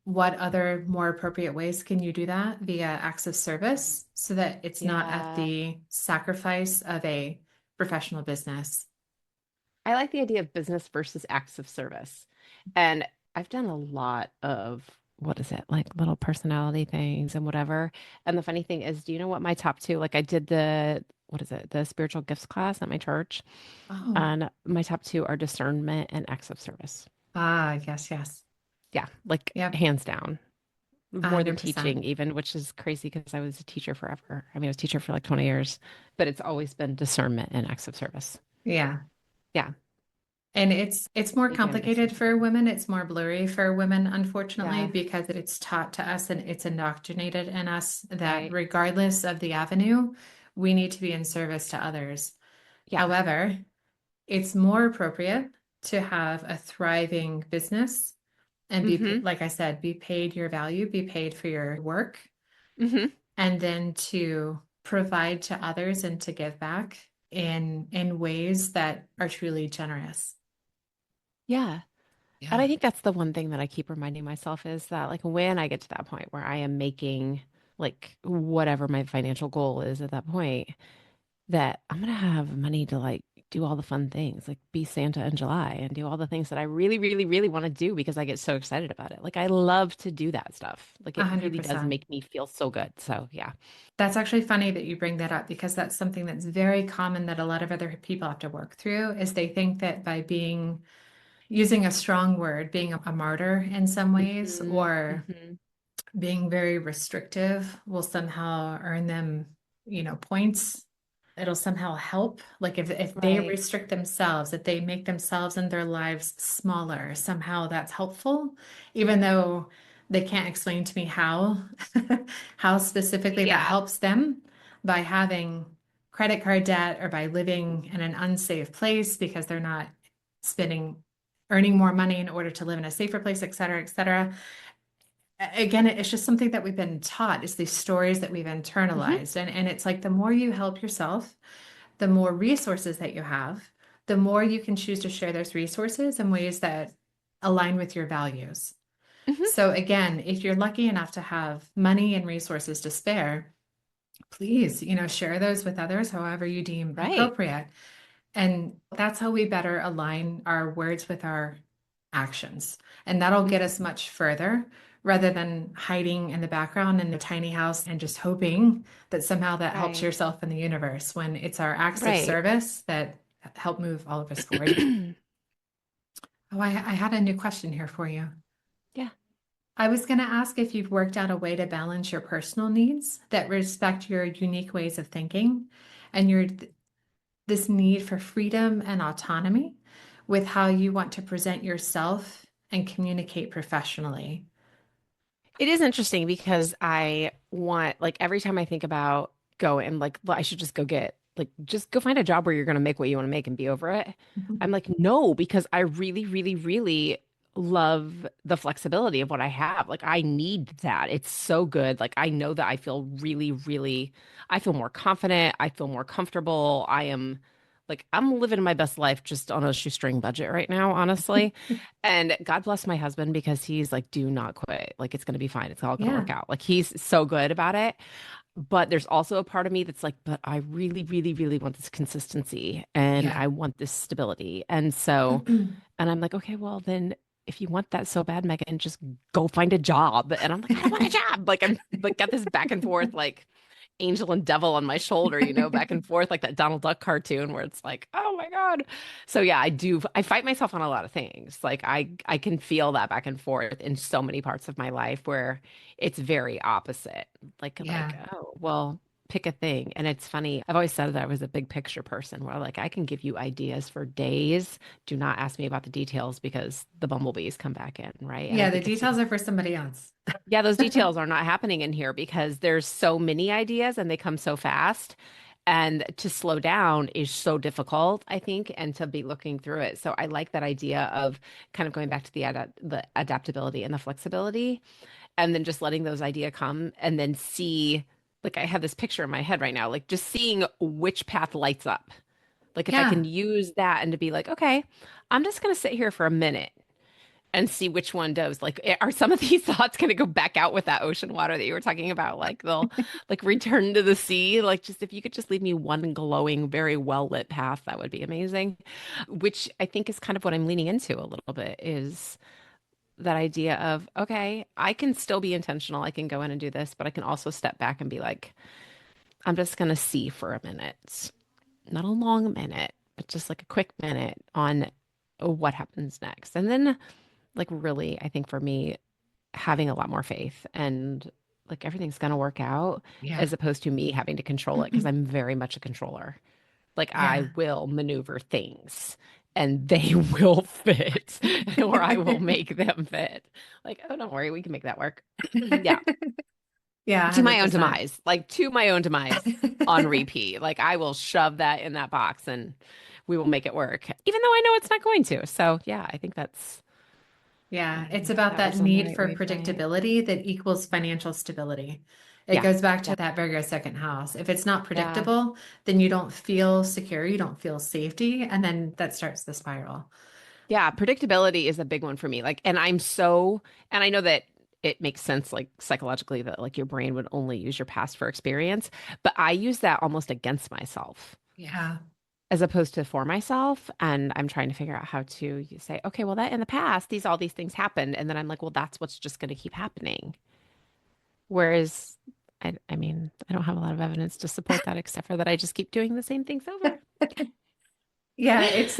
S1: what other more appropriate ways can you do that via acts of service so that it's not at
S2: Yeah.
S1: the sacrifice of a professional business?
S2: I like the idea of business versus acts of service. And I've done a lot of, what is it, like little personality things and whatever. And the funny thing is, do you know what my top two, like I did what is it, the spiritual gifts class at my church.
S1: Oh,
S2: And my top two are discernment and acts of service.
S1: yes, yes.
S2: Yeah, like
S1: Yep,
S2: hands down. More than
S1: 100%.
S2: teaching, even, which is crazy because I was a teacher forever. I mean, I was a teacher for like 20 years, but it's always been discernment and acts of service.
S1: Yeah.
S2: Yeah.
S1: And it's more
S2: Big
S1: complicated
S2: emphasis
S1: for
S2: there.
S1: women. It's more blurry for women, unfortunately,
S2: Yeah.
S1: because it's taught to us and it's indoctrinated in us that
S2: Right.
S1: regardless of the avenue, we need to be in service to others.
S2: Yeah.
S1: However, it's more appropriate to have a thriving business and be
S2: Mm-hmm.
S1: paid, like I said, be paid your value, be paid for your work,
S2: Mm-hmm.
S1: and then to provide to others and to give back in ways that are truly generous.
S2: Yeah. And
S1: Yeah.
S2: I think that's the one thing that I keep reminding myself is that like when I get to that point where I am making like whatever my financial goal is at that point, that I'm gonna have money to like do all the fun things, like be Santa in July and do all the things that I really, really, really want to do because I get so excited about it. Like I love to do that stuff. Like
S1: A
S2: it
S1: hundred
S2: really does
S1: percent.
S2: make me feel so good. So yeah.
S1: That's actually funny that you bring that up because that's something that's very common that a lot of other people have to work through is they think that by being using a strong word, being a martyr in some ways,
S2: Hmm.
S1: or
S2: Hmm.
S1: being very restrictive will somehow earn them, points. It'll somehow help. Like if they
S2: Right.
S1: restrict themselves, if they make themselves and their lives smaller, somehow that's helpful, even though they can't explain to me how how specifically that
S2: Yeah.
S1: helps them by having credit card debt or by living in an unsafe place because they're not spending earning more money in order to live in a safer place, et cetera, et cetera. Again, it's just something that we've been taught. It's these stories that we've
S2: Hmm.
S1: internalized. And it's like the more you help yourself, the more resources that you have, the more you can choose to share those resources in ways that align with your values.
S2: Hmm.
S1: So again, if you're lucky enough to have money and resources to spare, please, share those with others however you deem
S2: Right.
S1: appropriate. And that's how we better align our words with our actions. And that'll get us
S2: Hmm.
S1: much further rather than hiding in the background in a tiny house and just hoping that somehow that helps
S2: Right.
S1: yourself in the universe when it's our acts of
S2: Right.
S1: service that help move all of us forward. Oh, I had a new question here for you.
S2: Yeah.
S1: I was going to ask if you've worked out a way to balance your personal needs that respect your unique ways of thinking and this need for freedom and autonomy with how you want to present yourself and communicate professionally.
S2: It is interesting because I want, like, every time I think about going, like, well, I should just go get, like, just go find a job where you're going to make what you want to make and be over it. I'm like, no, because I really, really, really love the flexibility of what I have. Like, I need that. It's so good. Like, I know that I feel really, really, I feel more confident. I feel more comfortable. Like, I'm living my best life just on a shoestring budget right now, honestly. And God bless my husband because he's like, do not quit. Like, it's going to be fine. It's all going to
S1: Yeah.
S2: work out. Like, he's so good about it. But there's also a part of me that's like, but I really, really, really want this consistency and
S1: Yeah.
S2: I want this stability. And so, and I'm like, okay, well, then if you want that so bad, Megan, just go find a job. And I'm like, I don't want a job. Like, I'm like, got this back and forth, like, angel and devil on my shoulder, back and forth like that Donald Duck cartoon where it's like, oh my God. So yeah, I fight myself on a lot of things. Like I can feel that back and forth in so many parts of my life where it's very opposite. Like,
S1: Yeah.
S2: oh, well, pick a thing. And it's funny. I've always said that I was a big picture person where like I can give you ideas for days. Do not ask me about the details because the bumblebees come back in, right? And I
S1: Yeah, the
S2: think it's
S1: details are for somebody else.
S2: yeah, those details are not happening in here because there's so many ideas and they come so fast. And to slow down is so difficult, I think, and to be looking through it. So I like that idea of kind of going back to the adaptability and the flexibility, and then just letting those ideas come and then see, like I have this picture in my head right now, like just seeing which path lights up. Like if I
S1: Yeah.
S2: can use that and to be like, okay, I'm just going to sit here for a minute and see which one does. Like, are some of these thoughts going to go back out with that ocean water that you were talking about? Like, they'll like return to the sea. Like, just if you could just leave me one glowing, very well lit path, that would be amazing. Which I think is kind of what I'm leaning into a little bit is that idea of, okay, I can still be intentional. I can go in and do this, but I can also step back and be like, I'm just going to see for a minute, not a long minute, but just like a quick minute on what happens next. And then like really, I think for me, having a lot more faith and like everything's gonna work out
S1: Yeah.
S2: as opposed to me having to control it because I'm very much a controller. Like I
S1: Yeah.
S2: will maneuver things and they will fit or I will make them fit. Like, oh, don't worry, we can make that work. Yeah.
S1: Yeah,
S2: To my own
S1: 100%.
S2: demise, like to my own demise on repeat. Like I will shove that in that box and we will make it work, even though I know it's not going to. So yeah,
S1: Yeah, it's
S2: um,
S1: about
S2: that
S1: that
S2: was on the
S1: need
S2: right
S1: for
S2: wavelength.
S1: predictability that equals financial stability. It
S2: Yeah.
S1: goes back to
S2: Yeah.
S1: that bigger second house. If it's not
S2: Yeah.
S1: predictable, then you don't feel secure, you don't feel safety, and then that starts the spiral.
S2: Yeah. Predictability is a big one for me. Like, and I know that it makes sense, like psychologically, that like your brain would only use your past for experience, but I use that almost against myself
S1: Yeah.
S2: as opposed to for myself. And I'm trying to figure out how to say, okay, well, that in the past, all these things happened. And then I'm like, well, that's what's just going to keep happening. Whereas, I mean, I don't have a lot of evidence to support that, except for that I just keep doing the same things over.
S1: Yeah, it's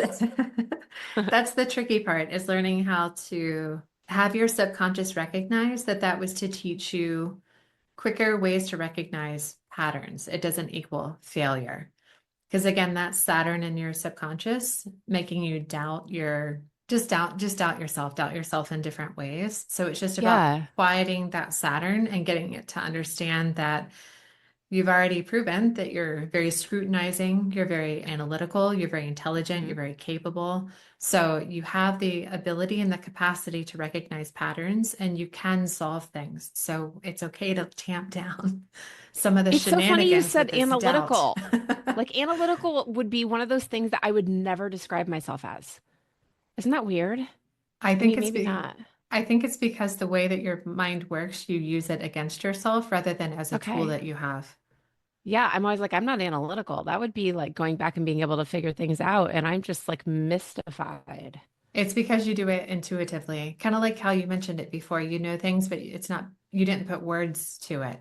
S1: that's the tricky part is learning how to have your subconscious recognize that that was to teach you quicker ways to recognize patterns. It doesn't equal failure. Because again, that's Saturn in your subconscious, making you just doubt yourself in different ways. So it's just about
S2: Yeah.
S1: quieting that Saturn and getting it to understand that you've already proven that you're very scrutinizing, you're very analytical, you're very intelligent,
S2: Mhm.
S1: you're very capable. So you have the ability and the capacity to recognize patterns and you can solve things. So it's okay to tamp down some of the
S2: It's so funny you
S1: shenanigans with
S2: said
S1: this doubt.
S2: analytical. Like analytical would be one of those things that I would never describe myself as. Isn't that weird?
S1: I
S2: I
S1: think
S2: mean,
S1: it's
S2: maybe
S1: be
S2: not.
S1: I think it's because the way that your mind works, you use it against yourself rather than as a tool
S2: Okay.
S1: that you have.
S2: Yeah, I'm always like, I'm not analytical. That would be like going back and being able to figure things out. And I'm just like mystified.
S1: It's because you do it intuitively, kind of like how you mentioned it before. You know things, but it's not, you didn't put words to it.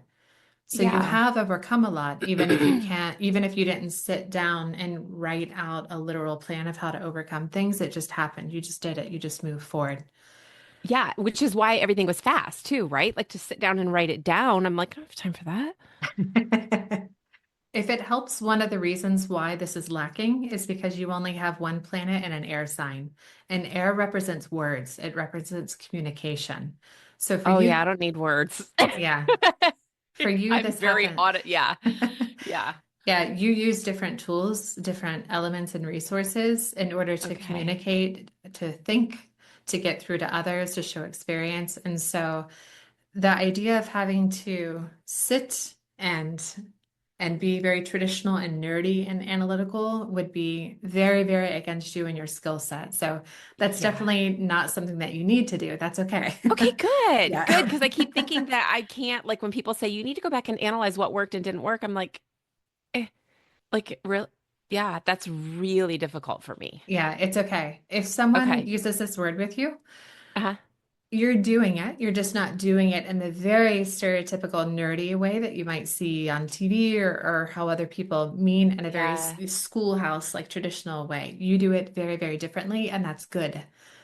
S1: So you
S2: Yeah.
S1: have overcome a lot, even if you can't, even if you didn't sit down and write out a literal plan of how to overcome things, it just happened. You just did it. You just moved forward.
S2: Yeah, which is why everything was fast too, right? Like to sit down and write it down. I'm like, I don't have time for that.
S1: If it helps, one of the reasons why this is lacking is because you only have one planet and an air sign. And air represents words, it represents communication. So for
S2: Oh yeah, I
S1: you,
S2: don't need words.
S1: yeah, for you,
S2: I'm
S1: this
S2: very
S1: happened.
S2: on it. Yeah. Yeah.
S1: Yeah, you use different tools, different elements and resources in order to
S2: Okay.
S1: communicate, to think, to get through to others, to show experience. And so the idea of having to sit and be very traditional and nerdy and analytical would be very, very against you and your skill set. So that's
S2: Yeah.
S1: definitely not something that you need to do. That's okay.
S2: Okay, good. Good.
S1: Yeah.
S2: Because I keep thinking that I can't, like when people say you need to go back and analyze what worked and didn't work, I'm eh, like real yeah, that's really difficult for me.
S1: Yeah, it's okay. If someone
S2: Okay.
S1: uses this word with you,
S2: Uh-huh.
S1: you're doing it. You're just not doing it in the very stereotypical nerdy way that you might see on TV or how other people mean in a very
S2: Yeah.
S1: schoolhouse, like traditional way. You do it very, very differently, and that's good.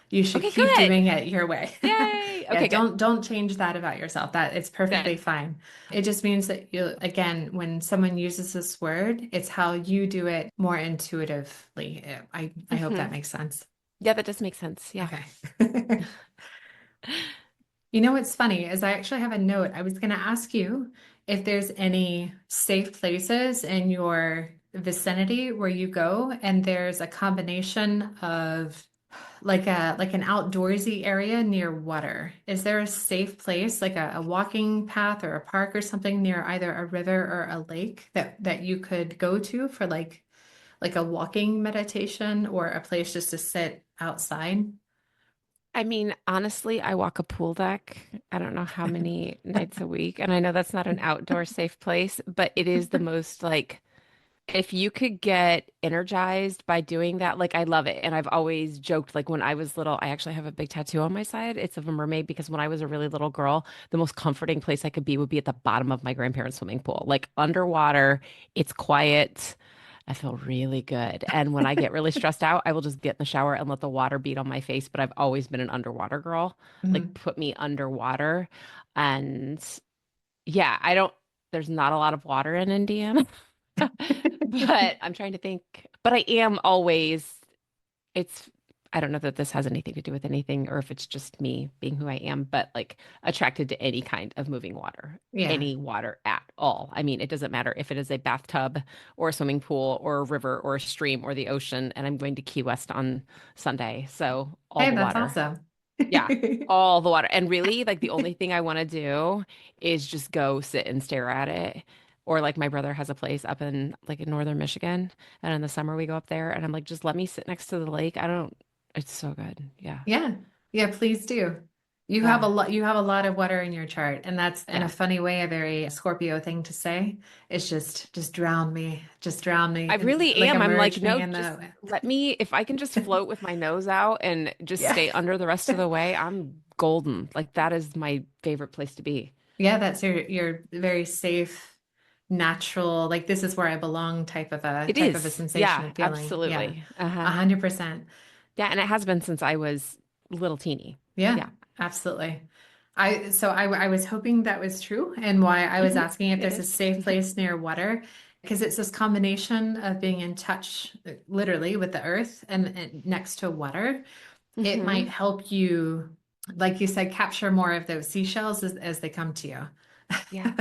S1: You should
S2: Okay,
S1: keep
S2: good.
S1: doing it your way.
S2: Yay.
S1: Yeah,
S2: Okay, good.
S1: don't change that about yourself. That it's perfectly
S2: Good.
S1: fine. It just means that you, again, when someone uses this word, it's how you do it more intuitively. I hope
S2: Hmm.
S1: that makes sense.
S2: Yeah, that does make sense. Yeah.
S1: Okay. You know what's funny is I actually have a note. I was going to ask you if there's any safe places in your vicinity where you go and there's a combination of like an outdoorsy area near water. Is there a safe place, like a walking path or a park or something near either a river or a lake that you could go to for like a walking meditation or a place just to sit outside?
S2: I mean, honestly, I walk a pool deck. I don't know how many nights a week. And I know that's not an outdoor safe place, but it is the most like if you could get energized by doing that, like I love it. And I've always joked, like when I was little, I actually have a big tattoo on my side. It's of a mermaid because when I was a really little girl, the most comforting place I could be would be at the bottom of my grandparents' swimming pool, like underwater. It's quiet. I feel really good. And when I get really stressed out, I will just get in the shower and let the water beat on my face. But I've always been an underwater girl. Like
S1: Mhm.
S2: put me underwater. And yeah, there's not a lot of water in Indiana. But I'm trying to think. But I am always, it's, I don't know that this has anything to do with anything or if it's just me being who I am, but like attracted to any kind of moving water,
S1: Yeah.
S2: any water at all. I mean, it doesn't matter if it is a bathtub or a swimming pool or a river or a stream or the ocean. And I'm going to Key West on Sunday. So all
S1: Hey,
S2: the
S1: that's
S2: water.
S1: awesome.
S2: Yeah, all the water. And really, like the only thing I want to do is just go sit and stare at it. Or like my brother has a place up in like in northern Michigan, and in the summer we go up there, and I'm like, just let me sit next to the lake. I don't. It's so good. Yeah,
S1: Yeah. Yeah, please do.
S2: yeah,
S1: You have a lot of water in your chart, and that's in a
S2: yeah.
S1: funny way a very Scorpio thing to say. It's just drown me. Just drown me
S2: I
S1: and
S2: really
S1: like
S2: am. I'm like,
S1: immerse me
S2: no,
S1: in
S2: just
S1: the
S2: let me. If I can just float with my nose out and just
S1: Yeah.
S2: stay under the rest of the way, I'm golden. Like that is my favorite place to be.
S1: Yeah, that's your very safe, natural, like this is where I belong
S2: It
S1: type of a
S2: is.
S1: sensation
S2: Yeah,
S1: and feeling. Yeah.
S2: absolutely. Uh-huh.
S1: 100%.
S2: Yeah, and it has been since I was little teeny.
S1: Yeah,
S2: Yeah.
S1: absolutely. I was hoping that was true and why I was
S2: Hmm.
S1: asking if
S2: It
S1: there's a
S2: is.
S1: safe place near water because it's this combination of being in touch literally with the earth and next to water. It might
S2: Hmm.
S1: help you, like you said, capture more of those seashells as they come to you.
S2: Yeah.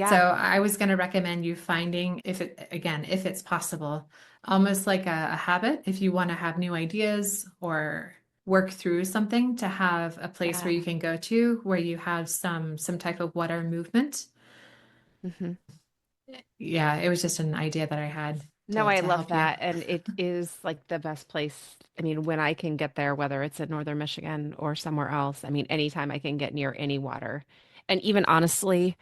S1: So
S2: Yeah.
S1: I was going to recommend you finding, if it, again, if it's possible, almost like a habit, if you want to have new ideas or work through something, to have a place where
S2: Yeah.
S1: you can go to where you have some type of water movement.
S2: Hmm.
S1: Yeah, it was just an idea that I had
S2: No, I
S1: to
S2: love
S1: help you.
S2: that. And it is like the best place. I mean, when I can get there, whether it's in northern Michigan or somewhere else, I mean, anytime I can get near any water. And even honestly,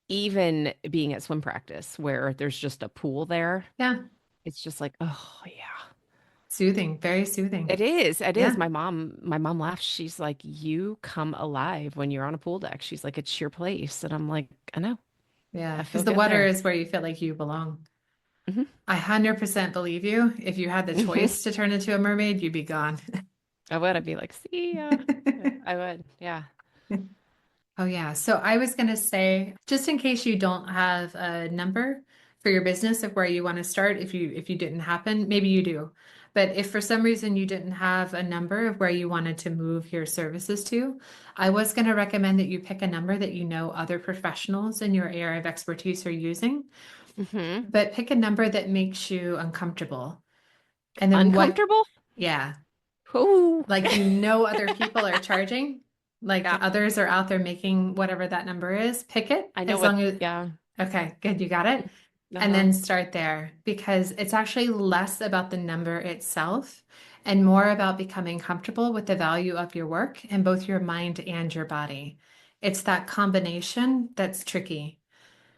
S2: even being at swim practice where there's just a pool there,
S1: Yeah,
S2: it's just like, oh yeah.
S1: soothing, very soothing.
S2: It is. It is.
S1: Yeah.
S2: My mom laughs. She's like, you come alive when you're on a pool deck. She's like, it's your place. And I'm like, I know.
S1: Yeah,
S2: I
S1: because
S2: feel
S1: the
S2: good
S1: water
S2: there.
S1: is where you feel like you belong.
S2: Hmm.
S1: I 100% believe you. If you had the choice to turn into a mermaid, you'd be gone.
S2: I would. I'd be like, see ya. Yeah, I would. Yeah.
S1: Oh, yeah. So I was going to say, just in case you don't have a number for your business of where you want to start, if you didn't happen, maybe you do. But if for some reason you didn't have a number of where you wanted to move your services to, I was going to recommend that you pick a number that you know other professionals in your area of expertise are using,
S2: Hmm.
S1: but pick a number that makes you uncomfortable. And then
S2: Uncomfortable?
S1: yeah,
S2: Ooh.
S1: like other people are charging, like
S2: Yeah.
S1: others are out there making whatever that number is, pick it
S2: I know
S1: as
S2: what,
S1: long as,
S2: yeah.
S1: okay, good, you got it. And
S2: Uh-huh.
S1: then start there because it's actually less about the number itself and more about becoming comfortable with the value of your work in both your mind and your body. It's that combination that's tricky.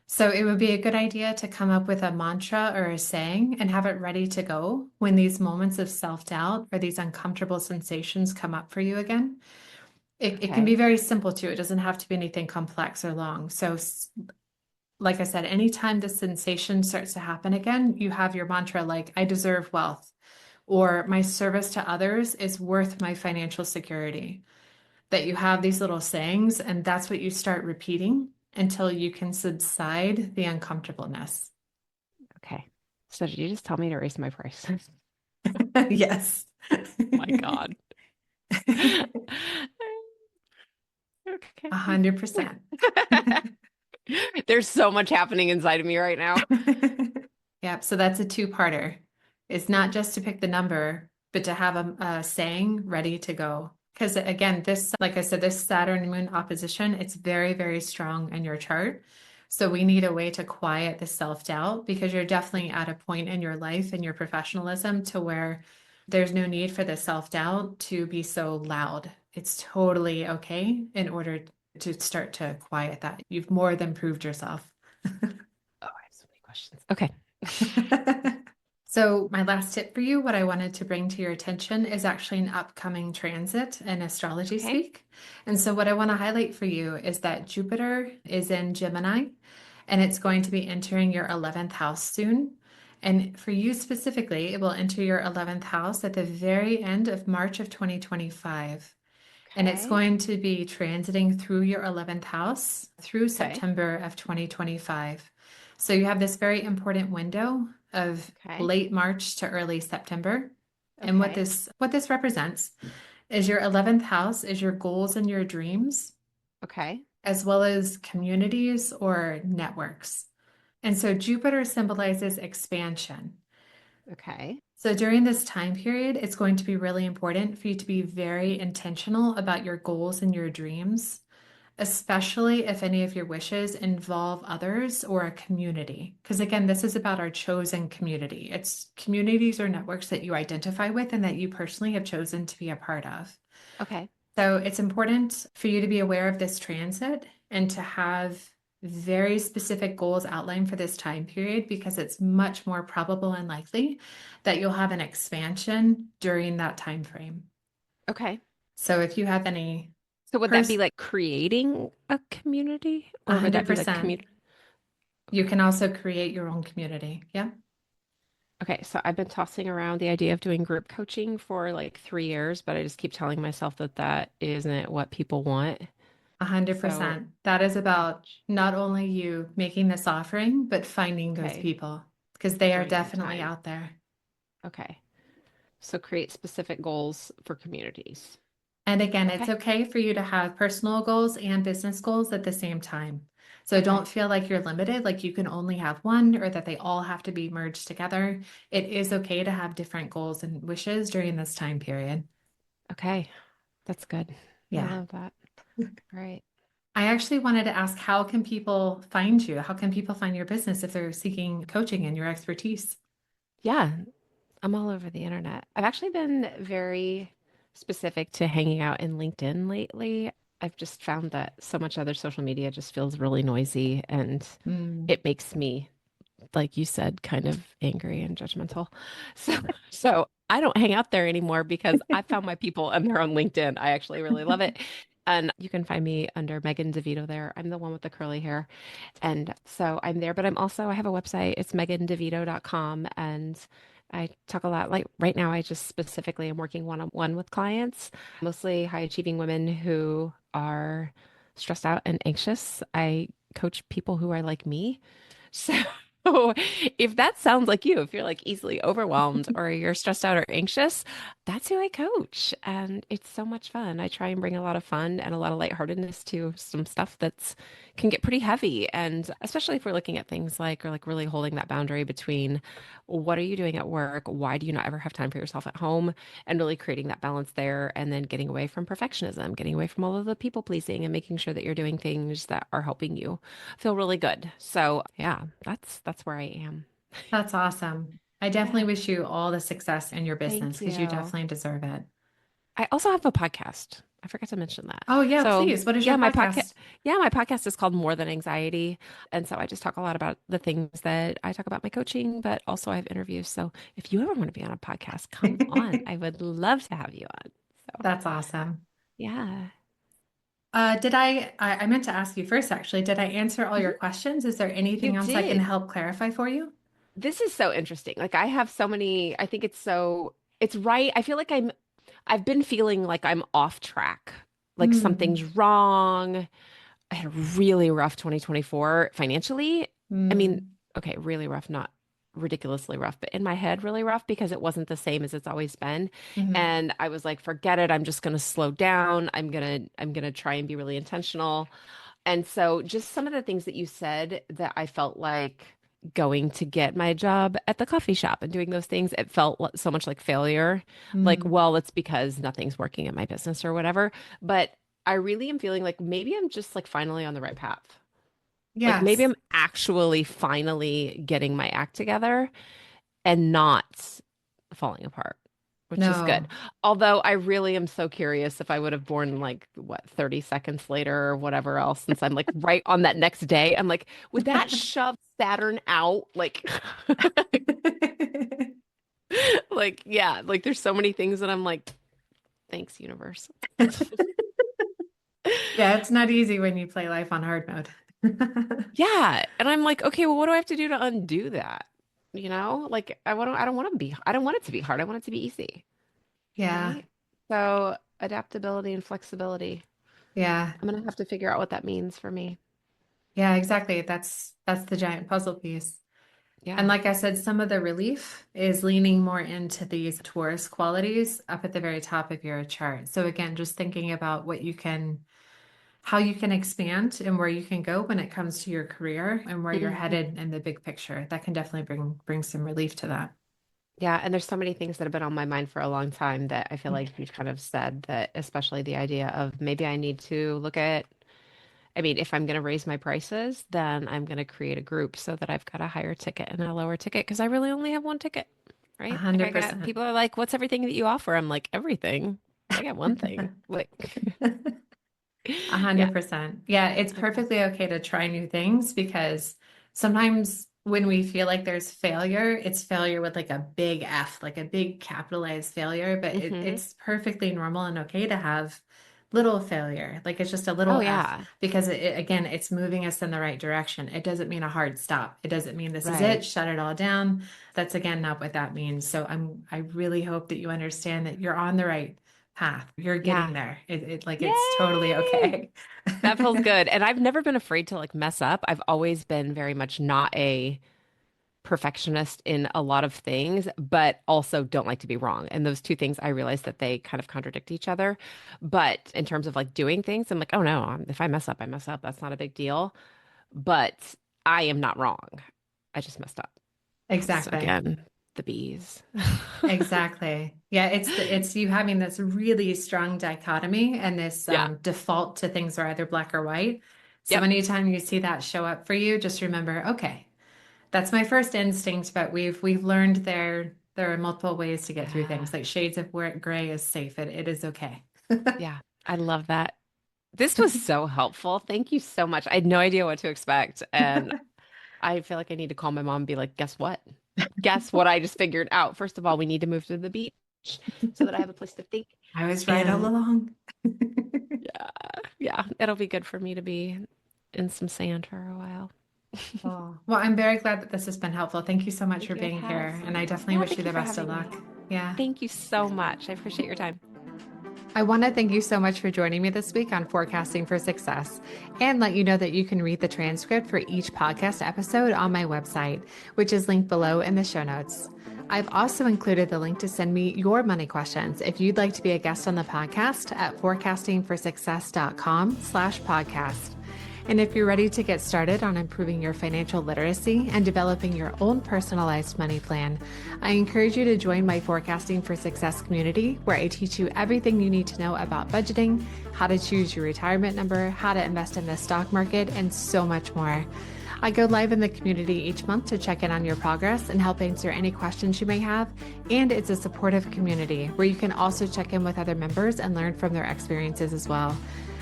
S1: So it would be a good idea to come up with a mantra or a saying and have it ready to go when these moments of self-doubt or these uncomfortable sensations come up for you again. It can be
S2: Okay.
S1: very simple too. It doesn't have to be anything complex or long. So, like I said, anytime the sensation starts to happen again, you have your mantra like, I deserve wealth, or my service to others is worth my financial security. That you have these little sayings, and that's what you start repeating until you can subside the uncomfortableness.
S2: Okay. So did you just tell me to raise my price?
S1: Yes.
S2: My God.
S1: A
S2: Okay.
S1: 100%.
S2: There's so much happening inside of me right now.
S1: Yep. So that's a two-parter. It's not just to pick the number, but to have a saying ready to go. Because again, this, like I said, this Saturn moon opposition, it's very, very strong in your chart. So we need a way to quiet the self-doubt because you're definitely at a point in your life and your professionalism to where there's no need for the self-doubt to be so loud. It's totally okay in order to start to quiet that. You've more than proved yourself.
S2: Oh, I have so many questions. Okay.
S1: So, my last tip for you, what I wanted to bring to your attention is actually an upcoming transit in astrology
S2: Okay.
S1: speak. And so, what I want to highlight for you is that Jupiter is in Gemini and it's going to be entering your 11th house soon. And for you specifically, it will enter your 11th house at the very end of March of 2025. And it's
S2: Okay.
S1: going to be transiting through your 11th house through
S2: Okay.
S1: September of 2025. So you have this very important window of
S2: Okay.
S1: late March to early September. And what
S2: Okay.
S1: this represents is your 11th house is your goals and your dreams,
S2: Okay.
S1: as well as communities or networks. And so Jupiter symbolizes expansion.
S2: Okay.
S1: So during this time period, it's going to be really important for you to be very intentional about your goals and your dreams, especially if any of your wishes involve others or a community. Because again, this is about our chosen community. It's communities or networks that you identify with and that you personally have chosen to be a part of.
S2: Okay.
S1: So it's important for you to be aware of this transit and to have very specific goals outlined for this time period because it's much more probable and likely that you'll have an expansion during that time frame.
S2: Okay.
S1: So if you have any
S2: So would that be
S1: pers
S2: like creating a community or would that be like
S1: 100%,
S2: community?
S1: you can also create your own community. Yeah.
S2: Okay, so I've been tossing around the idea of doing group coaching for like 3 years, but I just keep telling myself that that isn't what people want. So,
S1: 100%. That is
S2: okay,
S1: about not only you making this offering, but finding those
S2: okay,
S1: people because they are
S2: during my
S1: definitely
S2: time.
S1: out there.
S2: Okay, so create specific goals for communities.
S1: And again, it's
S2: Okay,
S1: okay for you to have personal goals and business goals at the same time. So
S2: okay,
S1: don't feel like you're limited, like you can only have one or that they all have to be merged together. It is okay to have different goals and wishes during this time period.
S2: okay. That's good. I
S1: Yeah.
S2: love that. All right.
S1: I actually wanted to ask, how can people find you? How can people find your business if they're seeking coaching and your expertise?
S2: Yeah, I'm all over the internet. I've actually been very specific to hanging out in LinkedIn lately. I've just found that so much other social media just feels really noisy and
S1: Mm.
S2: it makes me, like you said, kind of angry and judgmental. So, so I don't hang out there anymore because I found my people and they're on LinkedIn. I actually really love it. And you can find me under Megan DeVito there. I'm the one with the curly hair. And so I'm there, but I have a website. It's megandevito.com. And I talk a lot. Like right now, I just specifically am working one-on-one with clients, mostly high achieving women who are stressed out and anxious. I coach people who are like me. So if that sounds like you, if you're like easily overwhelmed or you're stressed out or anxious, that's who I coach. And it's so much fun. I try and bring a lot of fun and a lot of lightheartedness to some stuff that's can get pretty heavy. And especially if we're looking at things like, or like really holding that boundary between what are you doing at work? Why do you not ever have time for yourself at home? And really creating that balance there and then getting away from perfectionism, getting away from all of the people pleasing and making sure that you're doing things that are helping you feel really good. So yeah, that's where I am.
S1: That's awesome. I definitely
S2: Yeah.
S1: wish you all the success in your business
S2: Thank
S1: because you
S2: you.
S1: definitely deserve it.
S2: I also have a podcast. I forgot to mention that.
S1: Oh, yeah,
S2: So
S1: please. What is your podcast?
S2: my podcast is called More Than Anxiety. And so I just talk a lot about the things that I talk about my coaching, but also I have interviews. So if you ever want to be on a podcast, come on. I would love to have you on. So
S1: That's awesome.
S2: yeah.
S1: I meant to ask you first, actually, did I answer all your
S2: Mhm.
S1: questions? Is there
S2: You
S1: anything else I can
S2: did.
S1: help clarify for you?
S2: This is so interesting. Like I have so many, I think it's right. I feel like I've been feeling like I'm off track, like something's
S1: Hmm.
S2: wrong. I had a really rough 2024 financially. I mean,
S1: Hmm.
S2: okay, really rough, not ridiculously rough, but in my head, really rough because it wasn't the same as it's always been.
S1: Hmm.
S2: And I was like, forget it. I'm just going to slow down. I'm going to try and be really intentional. And so just some of the things that you said that I felt like going to get my job at the coffee shop and doing those things, it felt so much like failure. Like,
S1: Hmm.
S2: well, it's because nothing's working in my business or whatever. But I really am feeling like maybe I'm just like finally on the right path. Like maybe
S1: Yes.
S2: I'm actually finally getting my act together and not falling apart, which is good.
S1: No.
S2: Although I really am so curious if I would have born like what 30 seconds later or whatever else, since I'm like right on that next day, I'm like, would that shove Saturn out? Like, like, yeah, like there's so many things that I'm like, thanks, universe.
S1: Yeah, it's not easy when you play life on hard mode.
S2: Yeah. And I'm like, okay, well, what do I have to do to undo that? Like I don't want it to be hard. I want it to be easy.
S1: Yeah.
S2: Right? So adaptability and flexibility.
S1: Yeah.
S2: I'm gonna have to figure out what that means for me.
S1: Yeah, exactly. That's the giant puzzle piece. And
S2: Yeah.
S1: like I said, some of the relief is leaning more into these Taurus qualities up at the very top of your chart. So again, just thinking about how you can expand and where you can go when it comes to your career and where you're
S2: Mhm.
S1: headed in the big picture. That can definitely bring some relief to that.
S2: Yeah, and there's so many things that have been on my mind for a long time that I feel like you've kind of said that, especially the idea of maybe I need to look at, I mean, if I'm going to raise my prices, then I'm going to create a group so that I've got a higher ticket and a lower ticket because I really only have one ticket,
S1: A
S2: right? Like
S1: hundred
S2: I got
S1: percent.
S2: people are like, "What's everything that you offer?" I'm like, "Everything." I got one thing. Like,
S1: A
S2: yeah.
S1: 100%. Yeah, it's
S2: Okay.
S1: perfectly okay to try new things because sometimes when we feel like there's failure, it's failure with like a big F, like a big capitalized failure, but
S2: Hmm.
S1: it's perfectly normal and okay to have little failure. Like it's just a little
S2: Oh
S1: F
S2: yeah.
S1: because again, it's moving us in the right direction. It doesn't mean a hard stop. It doesn't mean this is
S2: Right.
S1: it, shut it all down. That's again not what that means. So I really hope that you understand that you're on the right path. You're getting
S2: Yeah.
S1: there. Like it's totally
S2: Yay!
S1: okay.
S2: That feels good. And I've never been afraid to like mess up. I've always been very much not a perfectionist in a lot of things, but also don't like to be wrong. And those two things, I realize that they kind of contradict each other. But in terms of like doing things, I'm like, oh no, if I mess up, I mess up. That's not a big deal. But I am not wrong. I just messed up. So
S1: Exactly.
S2: again, the bees.
S1: Exactly. Yeah, it's you having this really strong dichotomy and this
S2: Yeah.
S1: default to things are either black or white. So
S2: Yep.
S1: anytime you see that show up for you, just remember, okay, that's my first instinct, but we've learned there are multiple ways to get through
S2: Yeah.
S1: things. Like shades of gray is safe. It is okay.
S2: Yeah. I love that. This was so helpful. Thank you so much. I had no idea what to expect. And I feel like I need to call my mom and be like, guess what? Guess what I just figured out? First of all, we need to move to the beach so that I have a place to think.
S1: I was right all
S2: And
S1: along.
S2: Yeah, it'll be good for me to be in some sand for a while.
S1: Cool. Well, I'm very glad that this has been helpful. Thank you so much for
S2: Thank you. It
S1: being
S2: has.
S1: here. And I definitely
S2: Yeah,
S1: wish you
S2: thank you
S1: the
S2: for
S1: best of
S2: having
S1: luck.
S2: me.
S1: Yeah.
S2: Thank you so much. I appreciate your time.
S1: I want to thank you so much for joining me this week on Forecasting for Success and let you know that you can read the transcript for each podcast episode on my website, which is linked below in the show notes. I've also included the link to send me your money questions if you'd like to be a guest on the podcast at forecastingforsuccess.com/podcast. And if you're ready to get started on improving your financial literacy and developing your own personalized money plan, I encourage you to join my Forecasting for Success community, where I teach you everything you need to know about budgeting, how to choose your retirement number, how to invest in the stock market, and so much more. I go live in the community each month to check in on your progress and help answer any questions you may have. And it's a supportive community where you can also check in with other members and learn from their experiences as well.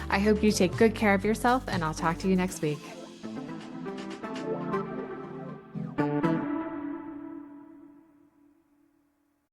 S1: I hope you take good care of yourself, and I'll talk to you next week.